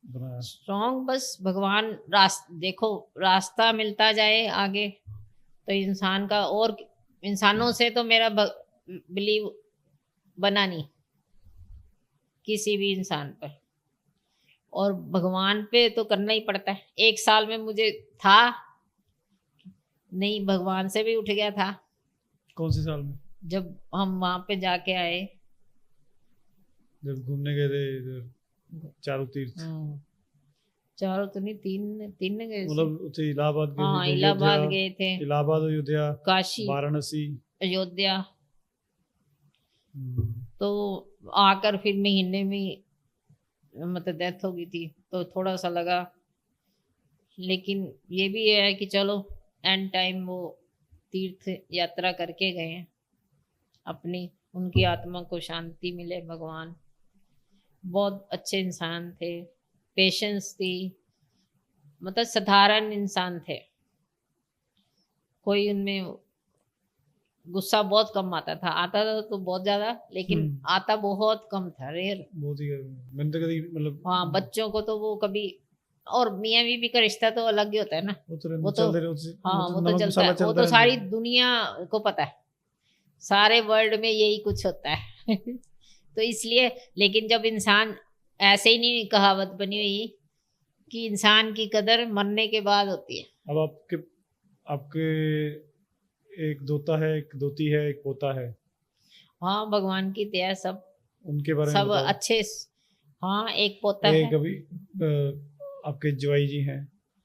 बनाया? स्ट्रॉन्ग, बस भगवान देखो रास्ता मिलता जाए आगे तो इंसान का, और इंसानों से तो मेरा बिलीव बना नहीं किसी भी इंसान पर, और भगवान पे तो करना ही पड़ता है। एक साल में मुझे था नहीं, भगवान से भी उठ गया था। कौन से साल में? जब हम वहां पे जाके आए, जब घूमने गए थे इधर चारों तीर्थ। चारों तो नहीं, तीन गए थे। मतलब उसे इलाहाबाद गए हाँ, थे, इलाहाबाद गए थे, इलाहाबाद, अयोध्या, काशी, वाराणसी, अयोध्या। तो आकर फिर महीने में मतलब डेथ हो गई थी, तो थोड़ा सा लगा, लेकिन ये भी है कि चलो एंड टाइम वो तीर्थ यात्रा करके गए हैं, अपनी उनकी आत्मा को शांति मिले। भगवान बहुत अच्छे इंसान थे, पेशेंस थी, मतलब साधारण इंसान थे, कोई उनमें गुस्सा बहुत कम आता था तो बहुत ज्यादा, लेकिन आता बहुत कम था, रेयर बहुत ही। मैंने तो कभी मतलब हाँ, बच्चों को तो वो कभी, और मियाँ बीवी का रिश्ता तो अलग ही होता है ना, वो तो हाँ वो तो चलता है, वो तो सारी दुनिया को पता है, सारे वर्ल्ड में यही कुछ होता है तो इसलिए, लेकिन जब इंसान ऐसे ही नहीं, कहावत बनी हुई कि इंसान की कदर मरने के बाद होती है। अब आपके एक दोता है, एक दोती है, एक पोता है। हाँ, भगवान की दया, सब उनके बारे में सब बताओ। अच्छे। हाँ, एक पोता एक है, अभी आपके जवाई जी हैं,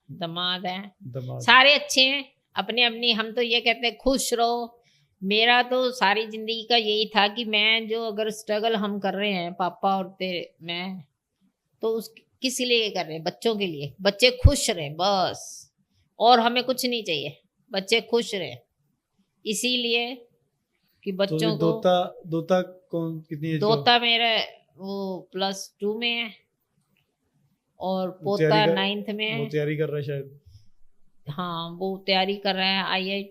दामाद है, दामाद। सारे अच्छे हैं अपने अपनी। हम तो ये कहते हैं खुश रहो। मेरा तो सारी जिंदगी का यही था कि मैं जो अगर स्ट्रगल हम कर रहे हैं पापा और मैं, तो उस किस लिए कर रहे हैं? बच्चों के लिए, बच्चे खुश रहे बस, और हमें कुछ नहीं चाहिए, बच्चे खुश रहे, इसीलिए कि बच्चों तो को। दोता कौन, कितनी एज का? दोता मेरा वो +2 में है, और पोता 9th में है। वो तैयारी कर रहा है शायद। हाँ, वो तैयारी कर रहा है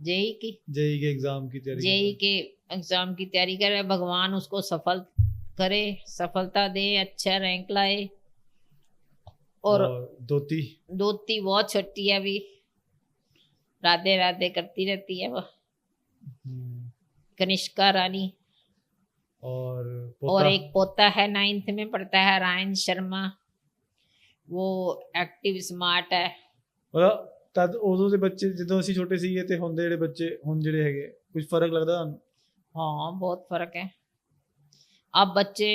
जेई की के एग्जाम की तैयारी जेई के एग्जाम की तैयारी कर रहा है। भगवान उसको सफल करे, सफलता दे, अच्छा रैंक लाए। और दोती बहुत छोटी है अभी, राधे राधे करती रहती है वो, कनिष्का रानी। और एक पोता है 9th में पढ़ता है, रायन शर्मा, वो एक्टिव स्मार्ट है। तद उदों ਦੇ ਬੱਚੇ ਜਦੋਂ ਅਸੀਂ ਛੋਟੇ ਸੀਗੇ ਤੇ ਹੁਣ ਦੇ ਜਿਹੜੇ ਬੱਚੇ ਹੁਣ ਜਿਹੜੇ ਹੈਗੇ, ਕੁਝ ਫਰਕ ਲੱਗਦਾ? हाँ, बहुत फर्क है। अब बच्चे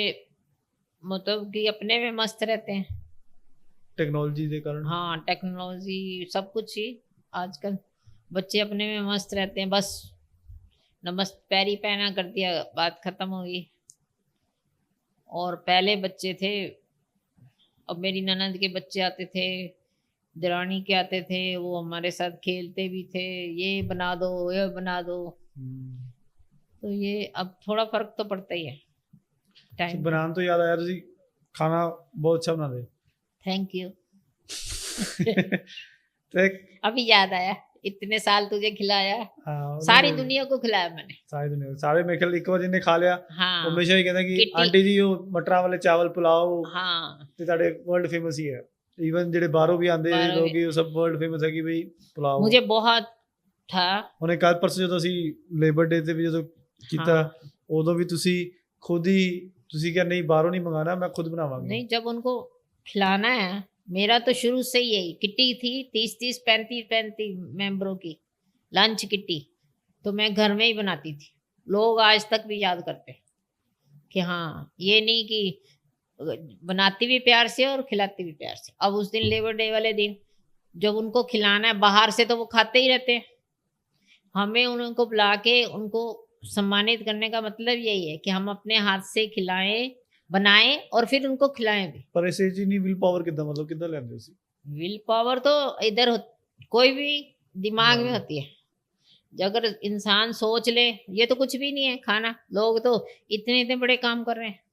मतलब कि अपने में मस्त रहते हैं, टेक्नोलॉजी के कारण। हाँ, टेक्नोलॉजी सब कुछ ही, आजकल बच्चे अपने में मस्त रहते हैं, बस नमस्त पैरी पहना कर दिया, बात खत्म हो गई। और पहले बच्चे थे, अब मेरी ननद के बच्चे आते थे, दरानी के आते थे, वो हमारे साथ खेलते भी थे, ये बना दो, ये बना दो। तो ये अब थोड़ा फर्क तो पड़ता ही है टाइम। बनाने तो याद आया, ਤੁਸੀਂ खाना बहुत अच्छा बनाते। थैंक यू तो अभी याद आया, इतने साल तुझे खिलाया। हाँ, सारी दुनिया को खिलाया मैंने, सारे मेरे ख्याल एक बार जिन्हें खा लिया हाँ, हमेशा ही कहता कि किट्टी। आंटी जी वो मटरा वाले चावल पुलाओ हाँ, ਤੇ ਤੁਹਾਡੇ वर्ल्ड फेमस ही है। इवन ਜਿਹੜੇ ਬਾਹਰੋਂ ਵੀ ਆਂਦੇ ਬਾਹਰੋਂ ਲੋਕ ਉਹ ਸਭ वर्ल्ड फेमस है कि भाई पुलाओ। मुझे बहुत था। ਉਹਨੇ ਕੱਲ ਪਰਸੋਂ ਜਦੋਂ ਅਸੀਂ ਲੇਬਰ ਡੇ ਤੇ ਵੀ ਜਦੋਂ ਕੀਤਾ, ਉਦੋਂ ਵੀ ਤੁਸੀਂ ਖੁਦ ਹੀ ਤੁਸੀਂ ਕਿਹਾ नहीं बाहरों नहीं मंगाना, मैं खुद बनावांगी। नहीं, जब उनको खिलाना है, मेरा तो शुरू से ही यही किट्टी थी, 30 35 मेंबरों की लंच किट्टी, तो मैं घर में ही बनाती थी, लोग आज तक भी याद करते। कि हाँ, ये नहीं कि बनाती भी प्यार से और खिलाती भी प्यार से। अब उस दिन लेबर डे वाले दिन जब उनको खिलाना है बाहर से तो वो खाते ही रहते हैं, हमें उनको बुला के उनको सम्मानित करने का मतलब यही है कि हम अपने हाथ से खिलाएं, बनाएं और फिर उनको खिलाएं भी। पर ऐसे जी नहीं विल पावर कितना मतलब कितना लेंदे सी विल पावर तो इधर कोई भी दिमाग में हाँ। होती है। अगर इंसान सोच ले, ये तो कुछ भी नहीं है खाना, लोग तो इतने इतने बड़े काम कर रहे हैं।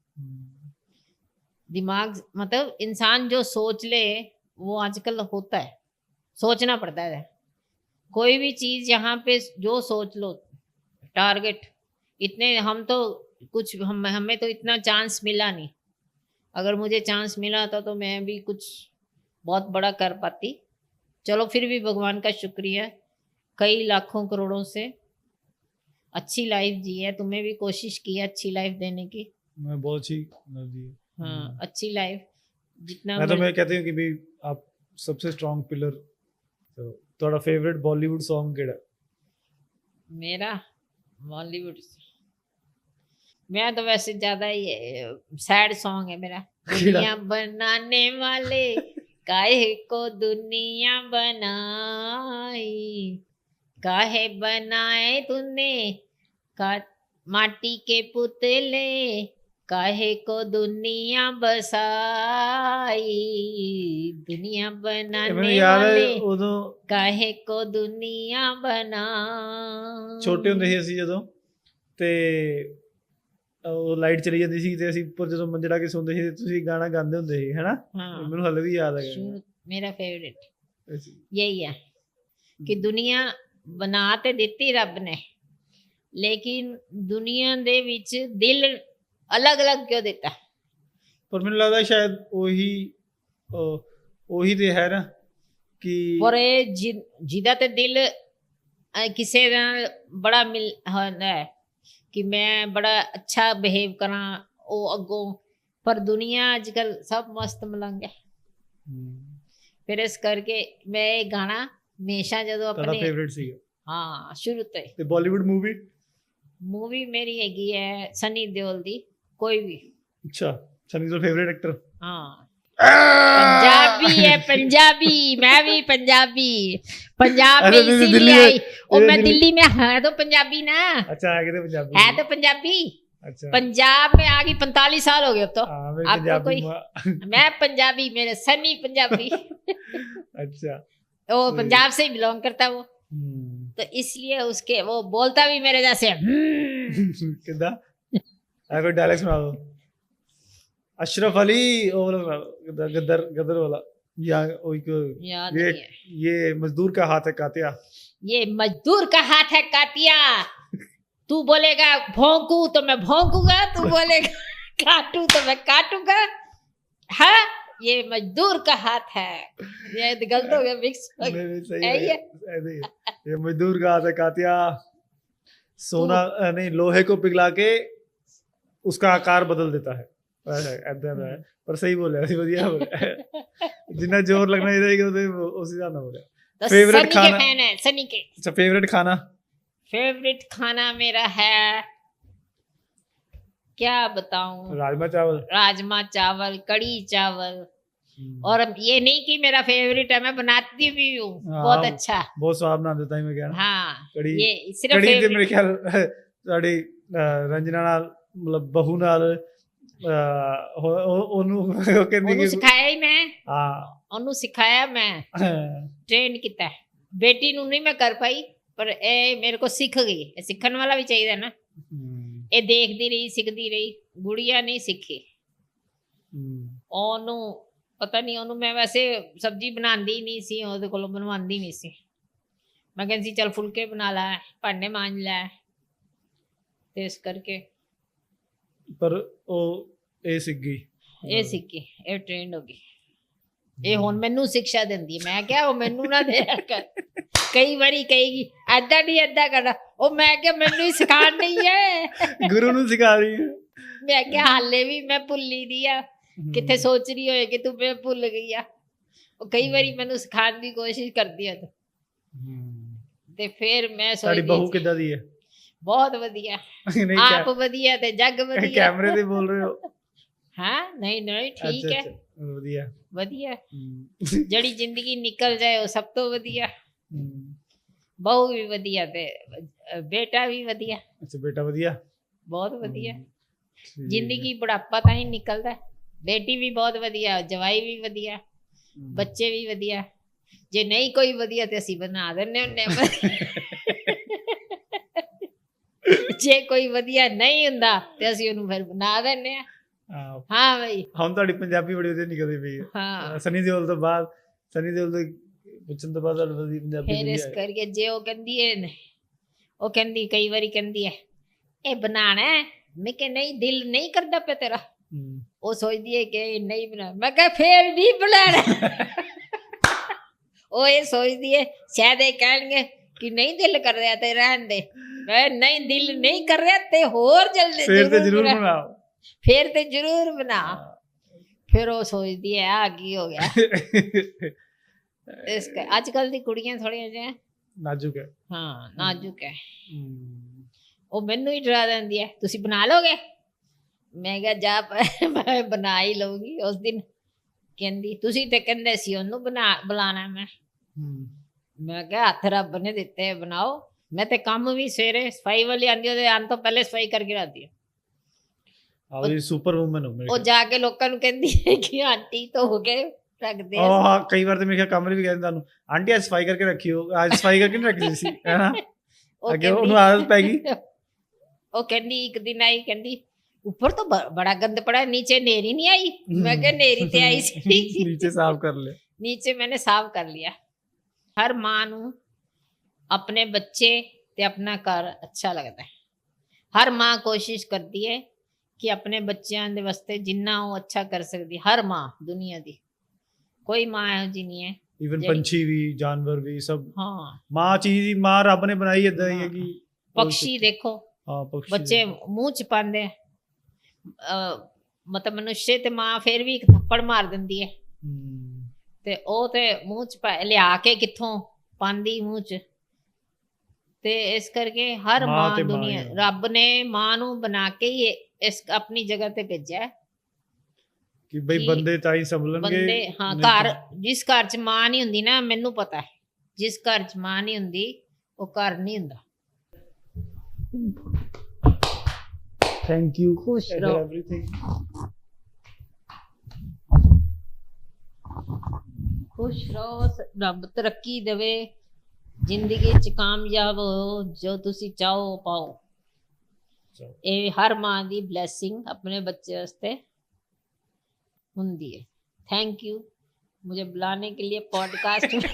दिमाग मतलब इंसान जो सोच ले वो आजकल होता है, सोचना पड़ता है। कोई भी चीज यहाँ पे जो सोच लो, टारगेट इतने, हम तो कुछ हमें तो इतना चांस मिला नहीं। अगर मुझे चांस मिला था तो मैं भी कुछ बहुत बड़ा कर पाती। चलो फिर भी भगवान का शुक्रिया, कई लाखों करोड़ों से अच्छी लाइफ जी है। तुम्हें भी कोशिश की है अच्छी लाइफ देने की। मैं बहुत अच्छी दी है। हाँ, अच्छी लाइफ जितना मैं तो मैं कहती हूँ कि भाई आप सबसे स्ट्रॉन्ग पिलर। तो ਤੁਹਾਡਾ ਫੇਵਰਿਟ ਬਾਲੀਵੁੱਡ Song ਕਿਹੜਾ? मेरा बॉलीवुड, मैं तो वैसे ज्यादा ही सैड सॉन्ग है मेरा। दुनिया बनाने वाले काहे को दुनिया बनाई, काहे बनाए तूने का माटी के पुतले, काहे को दुनिया बसाई, दुनिया बनाने ਮੈਨੂੰ ਯਾਦ ਹੈ वाले ਉਦੋਂ काहे को दुनिया बना। ਛੋਟੇ ਹੁੰਦੇ ਸੀ ਅਸੀਂ ਜਦੋਂ, ਤੇ ਉਹ ਲਾਈਟ ਚਲੀ ਜਾਂਦੀ ਸੀ ਤੇ ਅਸੀਂ ਉੱਪਰ ਜਦੋਂ ਮੰਜੇ ਢਾ ਕੇ ਸੌਂਦੇ ਸੀ ਤੇ ਤੁਸੀਂ ਗਾਣਾ ਗਾਉਂਦੇ ਹੁੰਦੇ ਸੀ ਹੈਨਾ। हाँ, ਮੈਨੂੰ ਹਾਲੇ ਵੀ ਯਾਦ ਹੈ। मेरा फेवरेट यही है कि दुनिया बना ते दिती रब ने, लेकिन दुनिया दे विच दिल अलग अलग क्यों दिता? ਪਰ ਮੈਨੂੰ ਲੱਗਦਾ ਸ਼ਾਇਦ ਉਹੀ ਤੇ ਹੈ ਨਾ ਕਿ पर जिदा ते दिल किसे नाल बड़ा मिल होंदा है कि मैं बड़ा अच्छा बिहेव करा ओ अगों, पर दुनिया अजकल सब मस्त मलंग है। फिर इस करके मैं ये गाना हमेशा जो ਤੁਹਾਡਾ अपने ਫੇਵਰਿਟ ਸੀਗਾ। हाँ शुरू तो ਤੇ ਬਾਲੀਵੁੱਡ ਮੂਵੀ? मूवी मेरी हैगी है सनी देओल दी कोई भी। ਅੱਛਾ, ਸਨੀ ਦਾ ਫੇਵਰਿਟ ਐਕਟਰ? हाँ, पंजाबी है, पंजाबी, मैं भी पंजाबी, पंजाब में अरे दीदी इसीलिए दिल्ली में- आई। और मैं दिल्ली- दिल्ली में है तो पंजाबी ना, ਅੱਛਾ ਹੈ ਕਿਤੇ ਪੰਜਾਬੀ? है तो पंजाबी। ਅੱਛਾ पंजाब में आ गई 45 साल हो गए अब तो। हाँ मैं आपको पंजाबी कोई मैं पंजाबी, मेरे सनी पंजाबी अच्छा वो पंजाब से ही बिलोंग करता है वो, तो इसलिए उसके वो बोलता भी मेरे जैसे किदा कोई डायलॉग सुना दो। अशरफ अली वो वाला सुना दो, गदर गदर वाला, या याद ये नहीं है। ये मजदूर का हाथ है कातिया। ये मजदूर का हाथ है कातिया, तू बोलेगा भौंकू तो मैं भौंकूंगा, तू बोलेगा काटू तो मैं काटूंगा। हाँ, ये मजदूर का हाथ है। ये तो गलत हो गया, मिक्स हो गया। नहीं, सही है है, ये? ऐसे ही है। ये मजदूर का हाथ है कातिया, सोना नहीं लोहे को पिघला के उसका आकार बदल देता है। ऐसा है पर सही बोले, ऐसी बढ़िया बोले जितना जोर लगना चाहिए उसी का ना बोले। तो फेवरेट सनी खाना? के फैन है, सनी के। अच्छा फेवरेट खाना? फेवरेट खाना मेरा है, क्या बताऊं, राजमा चावल। राजमा चावल, कड़ी चावल। और अब ये नहीं कि मेरा फेवरेट है, मैं बनाती भी हूँ हाँ, बहुत अच्छा। बहुत स्वाद बना देता है मैं क्या हाँ, कड़ी ये सिर्फ ਕੜੀ ਤੇ favorite- ਮੇਰੇ ਖਿਆਲ ਸਾਡੀ ਰੰਜਨਾ ਨਾਲ ਮਤਲਬ ਬਹੂ ਨਾਲ ਉਹਨੂੰ ਉਹ ਕਹਿੰਦੀ ਉਹਨੂੰ ਕਿ ਸਿਖਾਇਆ ਹੀ ਮੈਂ, ਹਾਂ ਉਹਨੂੰ ਸਿਖਾਇਆ ਮੈਂ, ਟ੍ਰੇਨ ਕੀਤਾ ਹੈ। ਬੇਟੀ ਨੂੰ ਨਹੀਂ ਮੈਂ ਕਰ ਪਾਈ, ਪਰ ਇਹ ਮੇਰੇ ਕੋ ਸਿੱਖ ਗਈ। ਇਹ ਸਿੱਖਣ ਵਾਲਾ ਵੀ ਚਾਹੀਦਾ ਨਾ, ਇਹ ਦੇਖਦੀ ਰਹੀ ਸਿੱਖਦੀ ਰਹੀ। ਗੁੜੀਆ ਨਹੀਂ ਸਿੱਖੀ, ਉਹਨੂੰ ਪਤਾ ਨਹੀਂ, ਉਹਨੂੰ ਮੈਂ ਵੈਸੇ ਸਬਜ਼ੀ ਬਣਾਉਂਦੀ ਨਹੀਂ ਸੀ, ਉਹਦੇ ਕੋਲੋਂ ਬਣਵਾਉਂਦੀ ਨਹੀਂ ਸੀ। ਮੈਂ ਕਹਿੰਦੀ ਸੀ ਚੱਲ ਫੁਲਕੇ ਬਣਾ ਲੈ, ਭਾਂਡੇ ਮਾਂਜ ਲੈ, ਤੇ ਇਸ ਕਰਕੇ ਪਰ ਉਹ ਇਹ ਸਿੱਖ ਗਈ। ਇਹ ਸਿੱਖੀ, ਇਹ ਟ੍ਰੇਨਡ ਹੋ ਗਈ। ਇਹ ਹੁਣ ਮੈਨੂੰ ਸਿੱਖਿਆ ਦਿੰਦੀ ਹੈ। ਮੈਂ ਕਿਹਾ ਉਹ ਮੈਨੂੰ ਨਾ ਦਿਆ ਕਰ, ਕਈ ਵਾਰੀ ਕਹੇਗੀ ਏਦਾਂ ਨਹੀਂ ਏਦਾਂ ਕਰਨਾ, ਉਹ ਮੈਂ ਕਿਹਾ ਮੈਨੂੰ ਹੀ ਸਿਖਾਉਣ ਨਹੀਂ ਹੈ। ਗੁਰੂ ਨੂੰ ਸਿਖਾ ਰਹੀ ਹੈ। ਮੈਂ ਕਿਹਾ ਹਾਲੇ ਵੀ ਮੈਂ ਭੁੱਲੀ ਦੀ ਆ, ਕਿੱਥੇ ਸੋਚ ਰਹੀ ਹੋਏ ਕਿ ਤੂੰ ਮੈਂ ਭੁੱਲ ਗਈ ਆ। ਉਹ ਕਈ ਵਾਰੀ ਮੈਨੂੰ ਸਿਖਾਉਣ ਦੀ ਕੋਸ਼ਿਸ਼ ਕਰਦੀ ਆ, ਤੇ ਫਿਰ ਮੈਂ ਤੁਹਾਡੀ ਸੋਚਦੀ ਬਹੂ ਕਿੱਦਾਂ ਦੀ ਹੈ? ਬਹੁਤ ਵਧੀਆ नहीं ਆਪ ਵਧੀਆ ਤੇ ਜੱਗ ਵਧੀਆ कैमरे से बोल रहे हो? ਹਾਂ ਨਹੀਂ ਨਹੀਂ ਠੀਕ ਹੈ बढ़िया। ਵਧੀਆ हम्म, ਜਿਹੜੀ ਜ਼ਿੰਦਗੀ ਨਿਕਲ ਜਾਏ ਉਹ ਸਭ ਤੋਂ ਵਧੀਆ हम्म, ਬਹੂ ਵੀ ਵਧੀਆ ਤੇ ਬੇਟਾ ਵੀ ਵਧੀਆ अच्छा बेटा बढ़िया। ਬਹੁਤ ਵਧੀਆ ठीक है। ਜ਼ਿੰਦਗੀ ਬੁਢਾਪਾ ਤਾਂ ਹੀ ਨਿਕਲਦਾ ਹੈ। ਬੇਟੀ ਵੀ ਬਹੁਤ ਵਧੀਆ ਜਵਾਈ ਵੀ ਵਧੀਆ हम्म, ਬੱਚੇ ਵੀ ਵਧੀਆ ਜੇ ਨਹੀਂ ਕੋਈ ਵਧੀਆ ਤੇ ਅਸੀਂ ਬਣਾ ਦਿੰਨੇ ਹੁੰਨੇ ਆ ਜੇ ਕੋਈ ਵਧੀਆ ਨਹੀਂ ਹੁੰਦਾ ਤੇ ਅਸੀਂ ਉਹਨੂੰ ਫਿਰ ਬਣਾ ਦਿੰਨੇ ਆ हाँ, ਹਾਂ ਬਈ ਹੁਣ ਤੁਹਾਡੀ ਪੰਜਾਬੀ ਬੜੀ ਵਧੀਆ ਨਿਕਲਦੀ ਪਈ ਹੈ। ਹਾਂ ਸਨੀ ਦਿਓਲ ਤੋਂ ਬਾਅਦ ਸਨੀ ਦਿਓਲ ਦੇ ਪੁੱਛਣ ਤੋਂ ਬਾਅਦ ਤੁਹਾਡੀ ਵਧੀਆ ਪੰਜਾਬੀ ਫਿਰ ਇਸ ਵਧੀਆ ਹੈ। ਕਰਕੇ ਜੇ ਉਹ ਕਹਿੰਦੀ ਹੈ ਉਹ ਕਹਿੰਦੀ ਕਈ ਵਾਰੀ ਕਹਿੰਦੀ ਹੈ ਇਹ ਬਣਾਣਾ ਹੈ ਮੈਂ ਕਿ ਨਹੀਂ ਦਿਲ ਨਹੀਂ ਕਰਦਾ ਪਿਆ ਤੇਰਾ ਹਮ, ਉਹ ਸੋਚਦੀ ਹੈ ਕਿ ਨਹੀਂ ਬਣਾ ਮੈਂ ਕਿਹਾ ਫੇਰ ਵੀ ਬਣਾਣਾ ਉਹ ਇਹ ਸੋਚਦੀ ਹੈ ਸ਼ਾਇਦ ਇਹ ਕਹਿਣਗੇ ਕਿ ਨਹੀਂ ਦਿਲ ਕਰ ਰਿਹਾ ਤੇ ਰਹਿਣ ਦੇ ਮੈਂ ਨਹੀਂ ਦਿਲ ਨਹੀਂ ਕਰ ਰਿਹਾ ਤੇ ਹੋਰ ਜਲਦੀ ਫਿਰ ਤੇ ਜ਼ਰੂਰ ਬਣਾਓ। ਫੇਰ ਤੇ ਜ਼ਰੂਰ ਬਣਾ ਫਿਰ ਉਹ ਸੋਚਦੀ ਹੈ ਆ ਕੀ ਹੋ ਗਿਆ ਇਸ ਅੱਜ ਕੱਲ ਦੀ ਕੁੜੀਆਂ ਥੋੜੀਆਂ ਜਿਹੀਆਂ ਨਾਜ਼ੁਕ ਹੈ। ਹਾਂ ਨਾਜ਼ੁਕ ਹੈ ਹਮ, ਉਹ ਮੈਨੂੰ ਹੀ ਡਰਾ ਦਿੰਦੀ ਹੈ ਤੁਸੀਂ ਬਣਾ ਲੋਗੇ ਮੈਂ ਕਿਹਾ ਜਾ ਮੈਂ ਬਣਾ ਹੀ ਲਊਂਗੀ ਉਸ ਦਿਨ ਕਹਿੰਦੀ ਤੁਸੀਂ ਤੇ ਕਹਿੰਦੇ ਸੀ ਉਹਨੂੰ ਬੁਲਾਣਾ ਹਮ, ਮੈਂ ਕਿਹਾ ਹੱਥ ਰੱਬ ਨੇ ਦਿੱਤੇ ਬਣਾਓ ਮੈਂ ਤੇ ਕੰਮ ਵੀ ਸਵੇਰੇ ਸਫਾਈ ਵਾਲੀ ਆਂਦੀ ਉਹਦੇ ਆਉਣ ਤੋਂ ਪਹਿਲੇ ਸਫਾਈ ਕਰਕੇ ਰੱਖਦੀ ਹਾਂ ਆਹ ਜੀ ਸੁਪਰ ਵੂਮਨ ਹੋ ਮੇਰੇ ਉਹ ਜਾ ਕੇ ਲੋਕਾਂ ਨੂੰ ਕਹਿੰਦੀ ਹੈ ਕਿ ਆਂਟੀ ਧੋ ਕੇ ਰੱਖਦੇ ਆ ਹਾਂ ਕਈ ਵਾਰ ਤੇ ਮੇਰੇ ਖਿਆਲ ਕਮਰੇ ਵੀ ਕਹਿੰਦੇ ਤੁਹਾਨੂੰ ਆਂਟੀ ਅੱਜ ਸਫਾਈ ਕਰਕੇ ਰੱਖਿਓ ਅੱਜ ਸਫਾਈ ਕਰਕੇ ਨਹੀਂ ਰੱਖੀ ਸੀ ਹੈਨਾ ਉਹ ਅੱਗੇ ਉਹਨੂੰ ਆਦਤ ਪੈ ਗਈ। ਉਹ ਕਹਿੰਦੀ ਇੱਕ ਦਿਨ ਆਈ ਕਹਿੰਦੀ ਉੱਪਰ ਤੋਂ ਬੜਾ ਗੰਦ ਪੜਾ ਨੀਚੇ ਨੇਰੀ ਨਹੀਂ ਆਈ ਮੈਂ ਕਿਹਾ ਨੇਰੀ ਤੇ ਆਈ ਸੀ नीचे साफ कर ले। नीचे मैंने साफ कर लिया हर मां ਨੂੰ ਆਪਣੇ ਬੱਚੇ ਤੇ ਆਪਣਾ ਘਰ ਅੱਛਾ ਲੱਗਦਾ ਹੈ ਹਰ ਮਾਂ ਕੋਸ਼ਿਸ਼ ਕਰਦੀ ਹੈ ਕਿ ਆਪਣੇ ਬੱਚਿਆਂ ਦੇ ਵਾਸਤੇ ਜਿੰਨਾ ਉਹ ਅੱਛਾ ਕਰ ਸਕਦੀ ਹਰ ਮਾਂ ਦੁਨੀਆ ਦੀ ਕੋਈ ਮਾਂ ਇਹੋ ਜਿਹੀ ਨਹੀਂ ਹੈ इवन ਜਿਹੜੀ- पंछी भी जानवर भी सब ਹਾਂ माँ चीज ही माँ रब ने बनाई इदा ही है कि ਪਕਸ਼ੀ ਦੇਖੋ हाँ पक्षी ਬੱਚੇ ਮੂੰਹ ਚ ਪਾਉਂਦੇ ਮਤਲਬ ਮਨੁੱਖੇ ਤੇ ਮਾਂ ਫਿਰ ਵੀ ਇੱਕ ਥੱਪੜ ਮਾਰ ਦਿੰਦੀ ਹੈ हम्म, ਤੇ ਉਹ ਤੇ ਮੂੰਹ ਚ ਲਿਆ ਕੇ ਕਿੱਥੋਂ ਪਾਉਂਦੀ ਮੂੰਹ ਚ ਤੇ ਇਸ ਕਰਕੇ ਹਰ ਮਾਂ ਮਾਂ ਤੇ ਮਾਂ ਦੁਨੀਆ ਹੀ ਆ। ਰੱਬ ਨੇ ਮਾਂ ਨੂੰ ਬਣਾ ਕੇ ਹੀ ਇਸ ਆਪਣੀ ਜਗ੍ਹਾ ਤੇ ਭੇਜਿਆ ਹੈ। कि भाई कि बंदे ताई संभलनगे ਬੰਦੇ ਹਾਂ नहीं ਘਰ तो- ਜਿਸ ਘਰ ਚ ਮਾਂ ਨਹੀਂ ਹੁੰਦੀ ਨਾ ਮੈਨੂੰ ਪਤਾ ਹੈ ਜਿਸ ਘਰ ਚ ਮਾਂ ਨਹੀਂ ਹੁੰਦੀ ਉਹ ਘਰ ਨਹੀਂ ਹੁੰਦਾ थैंक यू खुश for रहो। everything। ਖੁਸ਼ ਰਹੋ ਰੱਬ ਤਰੱਕੀ ਦੇਵੇ ਜ਼ਿੰਦਗੀ ਚ ਕਾਮਯਾਬ ਹੋ ਜੋ ਤੁਸੀਂ ਚਾਹੋ ਪਾਓ चलो, ਇਹ ਹਰ ਮਾਂ ਦੀ ਬਲੇਸਿੰਗ ਆਪਣੇ ਬੱਚੇ ਵਾਸਤੇ ਹੁੰਦੀ है थैंक यू मुझे बुलाने के लिए पॉडकास्ट में